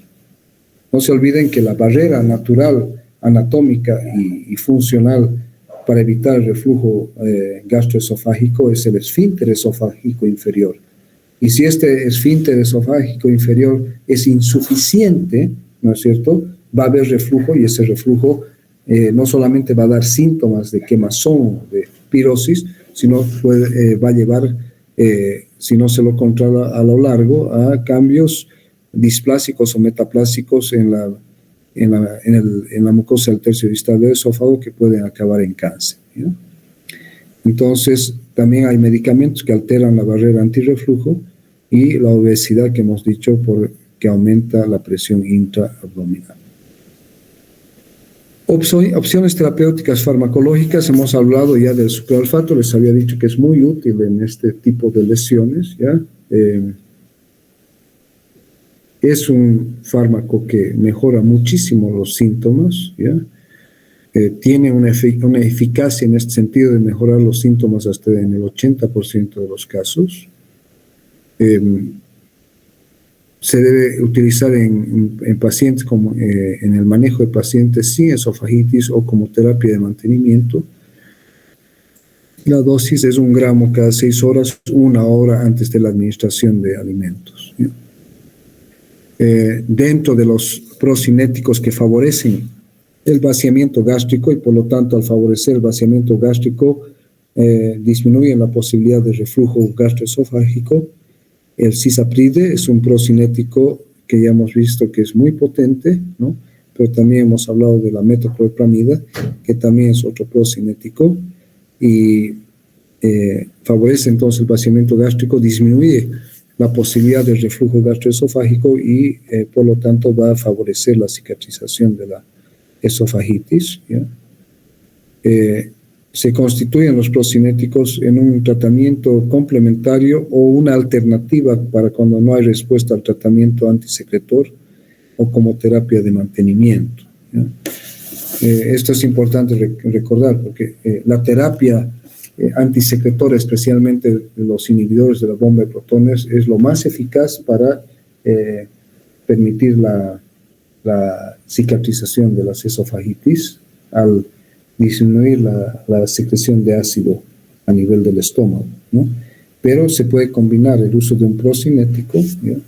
Speaker 1: No se olviden que la barrera natural, anatómica y funcional para evitar el reflujo gastroesofágico es el esfínter esofágico inferior. Y si este esfínter esofágico inferior es insuficiente, ¿no es cierto?, va a haber reflujo, y ese reflujo no solamente va a dar síntomas de quemazón, de pirosis, sino va a llevar, si no se lo controla a lo largo, a cambios displásicos o metaplásicos en la mucosa del tercio distal del esófago que pueden acabar en cáncer, ¿ya? Entonces, también hay medicamentos que alteran la barrera antirreflujo, y la obesidad que hemos dicho que aumenta la presión intraabdominal. Opciones terapéuticas farmacológicas, hemos hablado ya del sucralfato, les había dicho que es muy útil en este tipo de lesiones, ¿ya? Es un fármaco que mejora muchísimo los síntomas, ¿ya? Tiene una eficacia en este sentido de mejorar los síntomas hasta en el 80% de los casos. Se debe utilizar en pacientes como en el manejo de pacientes sin esofagitis o como terapia de mantenimiento. La dosis es 1 gramo cada 6 horas, 1 hora antes de la administración de alimentos, ¿sí? Dentro de los procinéticos que favorecen el vaciamiento gástrico, y por lo tanto al favorecer el vaciamiento gástrico disminuyen la posibilidad de reflujo gastroesofágico. El cisapride es un procinético que ya hemos visto que es muy potente, ¿no? Pero también hemos hablado de la metoclopramida, que también es otro procinético, y favorece entonces el vaciamiento gástrico, disminuye la posibilidad de reflujo gastroesofágico y por lo tanto va a favorecer la cicatrización de la esofagitis, ¿ya? Se constituyen los procinéticos en un tratamiento complementario o una alternativa para cuando no hay respuesta al tratamiento antisecretor o como terapia de mantenimiento, ¿ya? Esto es importante recordar porque la terapia antisecretora, especialmente los inhibidores de la bomba de protones, es lo más eficaz para permitir la cicatrización de las esofagitis al disminuir la secreción de ácido a nivel del estómago, ¿no? Pero se puede combinar el uso de un procinético, ¿ya?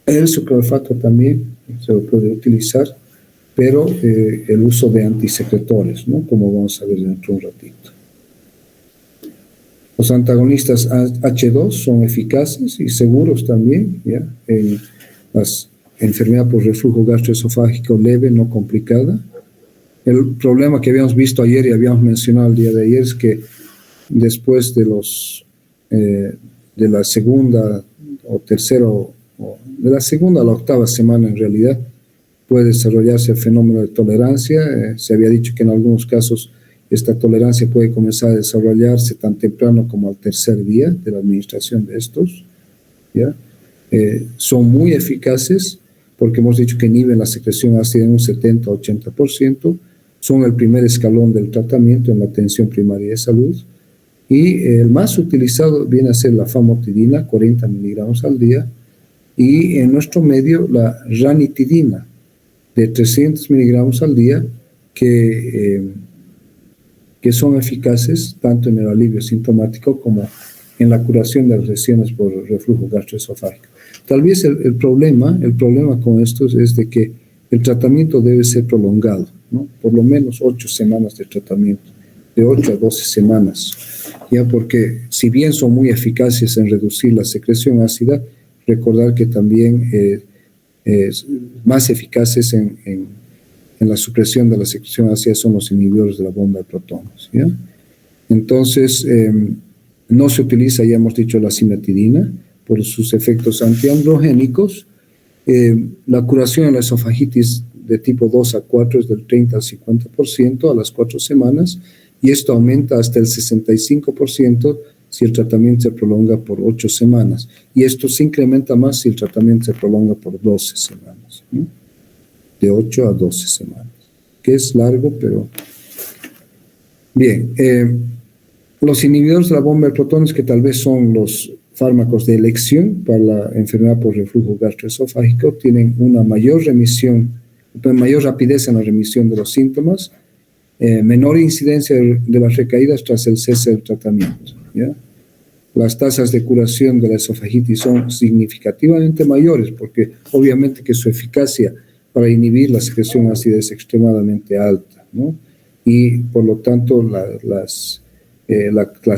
Speaker 1: El sucralfato también se lo puede utilizar, pero el uso de antisecretores, ¿no? Como vamos a ver dentro de un ratito. Los antagonistas H2 son eficaces y seguros también, ¿ya? En las enfermedad por reflujo gastroesofágico leve, no complicada. El problema que habíamos visto ayer y habíamos mencionado el día de ayer es que después de la segunda o tercera, de la segunda a la octava semana en realidad, puede desarrollarse el fenómeno de tolerancia. Se había dicho que en algunos casos esta tolerancia puede comenzar a desarrollarse tan temprano como al tercer día de la administración de estos, ¿ya? Son muy eficaces porque hemos dicho que inhiben la secreción ácida en un 70-80%, son el primer escalón del tratamiento en la atención primaria de salud, y el más utilizado viene a ser la famotidina, 40 miligramos al día, y en nuestro medio la ranitidina, de 300 miligramos al día, que son eficaces tanto en el alivio sintomático como en la curación de las lesiones por reflujo gastroesofágico. Tal vez el problema con estos es de que el tratamiento debe ser prolongado, ¿no? Por lo menos 8 semanas de tratamiento, de 8 a 12 semanas, ya, porque si bien son muy eficaces en reducir la secreción ácida, recordar que también más eficaces en la supresión de la secreción ácida son los inhibidores de la bomba de protones, ¿ya? Entonces, no se utiliza, ya hemos dicho, la cimetidina por sus efectos antiandrogénicos. La curación de la esofagitis de tipo 2 a 4 es del 30 al 50% a las 4 semanas, y esto aumenta hasta el 65% si el tratamiento se prolonga por 8 semanas, y esto se incrementa más si el tratamiento se prolonga por 12 semanas, ¿no? De 8 a 12 semanas, que es largo, pero bien. Los inhibidores de la bomba de protones, que tal vez son los fármacos de elección para la enfermedad por reflujo gastroesofágico tienen una mayor remisión, una mayor rapidez en la remisión de los síntomas, menor incidencia de las recaídas tras el cese del tratamiento, ¿ya? Las tasas de curación de la esofagitis son significativamente mayores porque obviamente que su eficacia para inhibir la secreción ácida es extremadamente alta, ¿no? Y por lo tanto las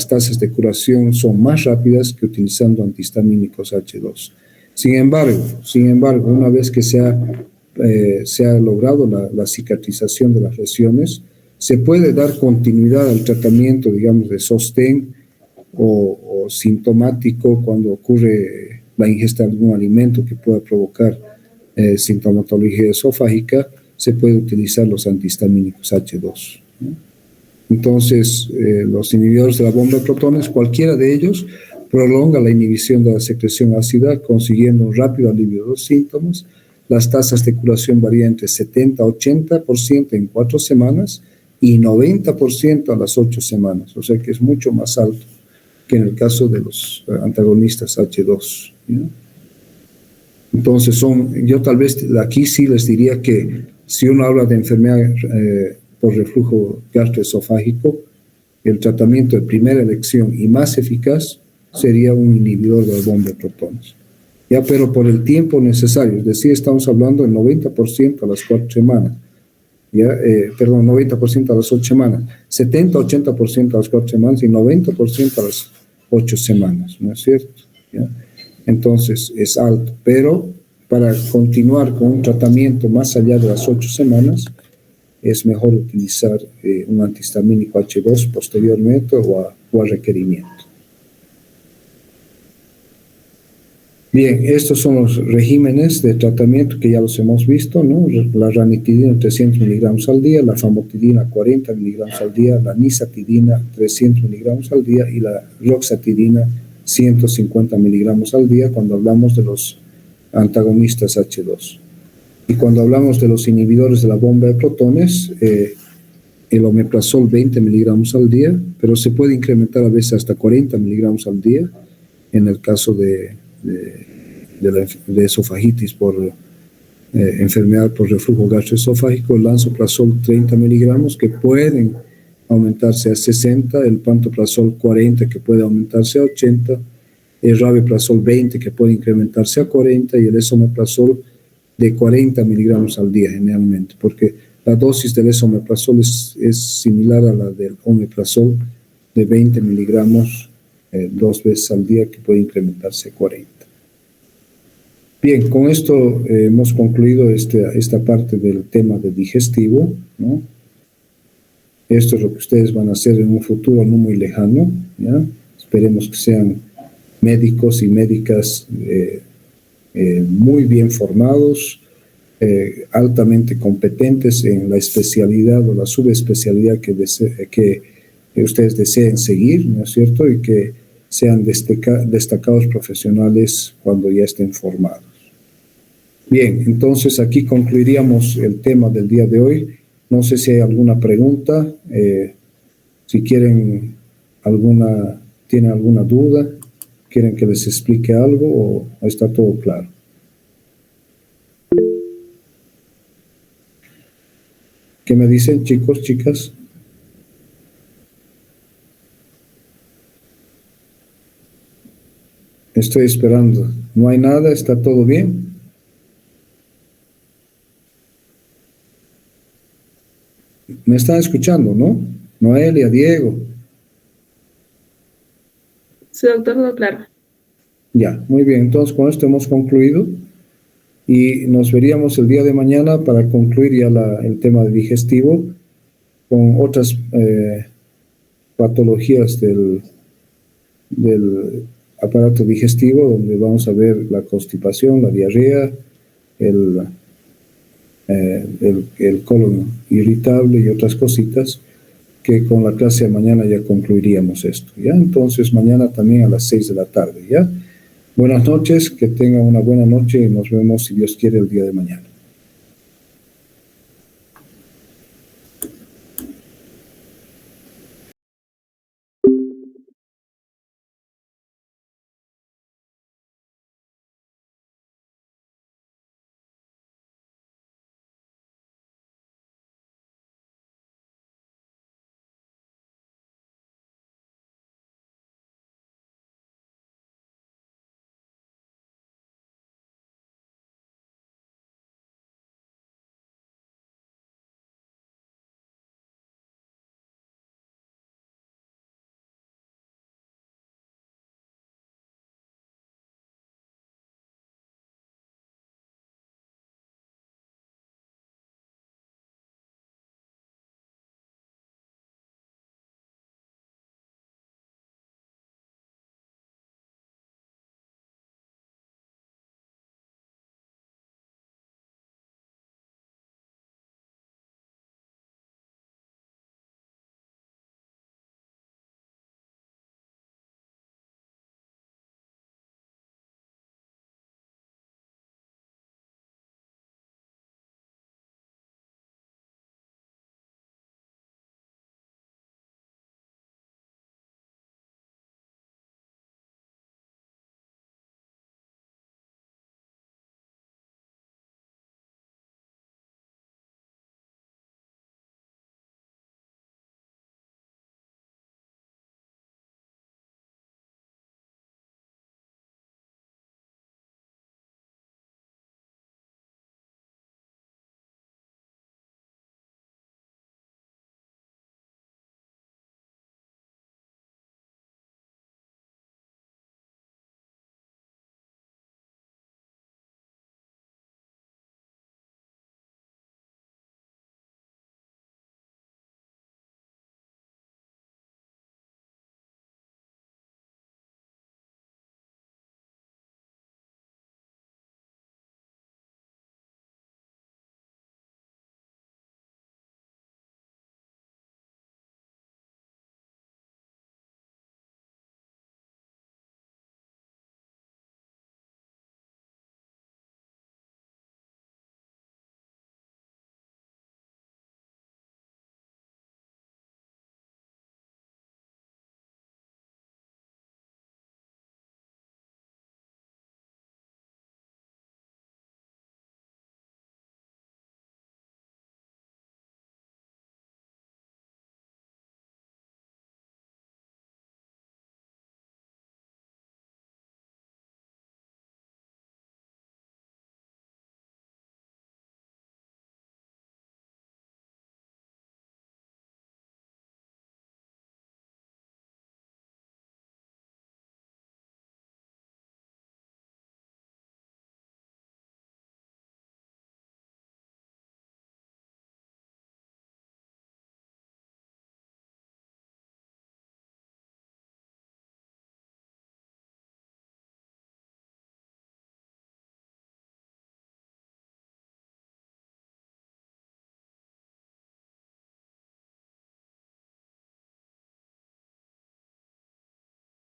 Speaker 1: tasas de curación son más rápidas que utilizando antihistamínicos H2. Sin embargo, una vez que se ha logrado la cicatrización de las lesiones, se puede dar continuidad al tratamiento, digamos, de sostén o sintomático cuando ocurre la ingesta de algún alimento que pueda provocar sintomatología esofágica. Se puede utilizar los antihistamínicos H2, ¿no? Entonces, los inhibidores de la bomba de protones, cualquiera de ellos, prolonga la inhibición de la secreción ácida, consiguiendo un rápido alivio de los síntomas. Las tasas de curación varían entre 70 a 80% en 4 semanas y 90% a las 8 semanas, o sea que es mucho más alto que en el caso de los antagonistas H2, ¿no? Entonces, yo tal vez aquí sí les diría que si uno habla de enfermedad por reflujo gastroesofágico, el tratamiento de primera elección y más eficaz sería un inhibidor de la bomba de protones. Ya, pero por el tiempo necesario, es decir, estamos hablando del 90% a las 4 semanas, 90% a las 8 semanas, 70-80% a las 4 semanas y 90% a las 8 semanas, ¿no es cierto? ¿Ya? Entonces es alto, pero para continuar con un tratamiento más allá de las 8 semanas, es mejor utilizar un antihistamínico H2 posteriormente o a requerimiento. Bien, estos son los regímenes de tratamiento que ya los hemos visto, ¿no? La ranitidina 300 miligramos al día, la famotidina 40 miligramos al día, la nisatidina 300 miligramos al día y la roxatidina 150 miligramos al día cuando hablamos de los antagonistas H2. Y cuando hablamos de los inhibidores de la bomba de protones, el omeprazol 20 miligramos al día, pero se puede incrementar a veces hasta 40 miligramos al día en el caso de esofagitis por enfermedad por reflujo gastroesofágico, el lansoprazol 30 miligramos que pueden aumentarse a 60, el pantoprazol 40 que puede aumentarse a 80, el rabeprazol 20 que puede incrementarse a 40 y el esomeprazol de 40 miligramos al día generalmente, porque la dosis del esomeprazol es similar a la del omeprazol de 20 miligramos 2 veces al día que puede incrementarse a 40. Bien, con esto hemos concluido esta parte del tema de digestivo, ¿no? Esto es lo que ustedes van a hacer en un futuro no muy lejano, ¿ya? Esperemos que sean médicos y médicas muy bien formados, altamente competentes en la especialidad o la subespecialidad que ustedes deseen seguir, ¿no es cierto? Y que sean destacados profesionales cuando ya estén formados. Bien, entonces aquí concluiríamos el tema del día de hoy. No sé si hay alguna pregunta, si tienen alguna duda, quieren que les explique algo o está todo claro. ¿Qué me dicen, chicos, chicas? Estoy esperando. ¿No hay nada? ¿Está todo bien? ¿Me están escuchando, no? Noelia, Diego.
Speaker 2: Sí, doctor, todo claro.
Speaker 1: Ya, muy bien. Entonces, con esto hemos concluido y nos veríamos el día de mañana para concluir ya el tema de digestivo con otras patologías del aparato digestivo, donde vamos a ver la constipación, la diarrea, el colon irritable y otras cositas que con la clase de mañana ya concluiríamos esto, ¿ya? Entonces mañana también a las 6 de la tarde, ¿ya? Buenas noches, que tengan una buena noche y nos vemos si Dios quiere el día de mañana.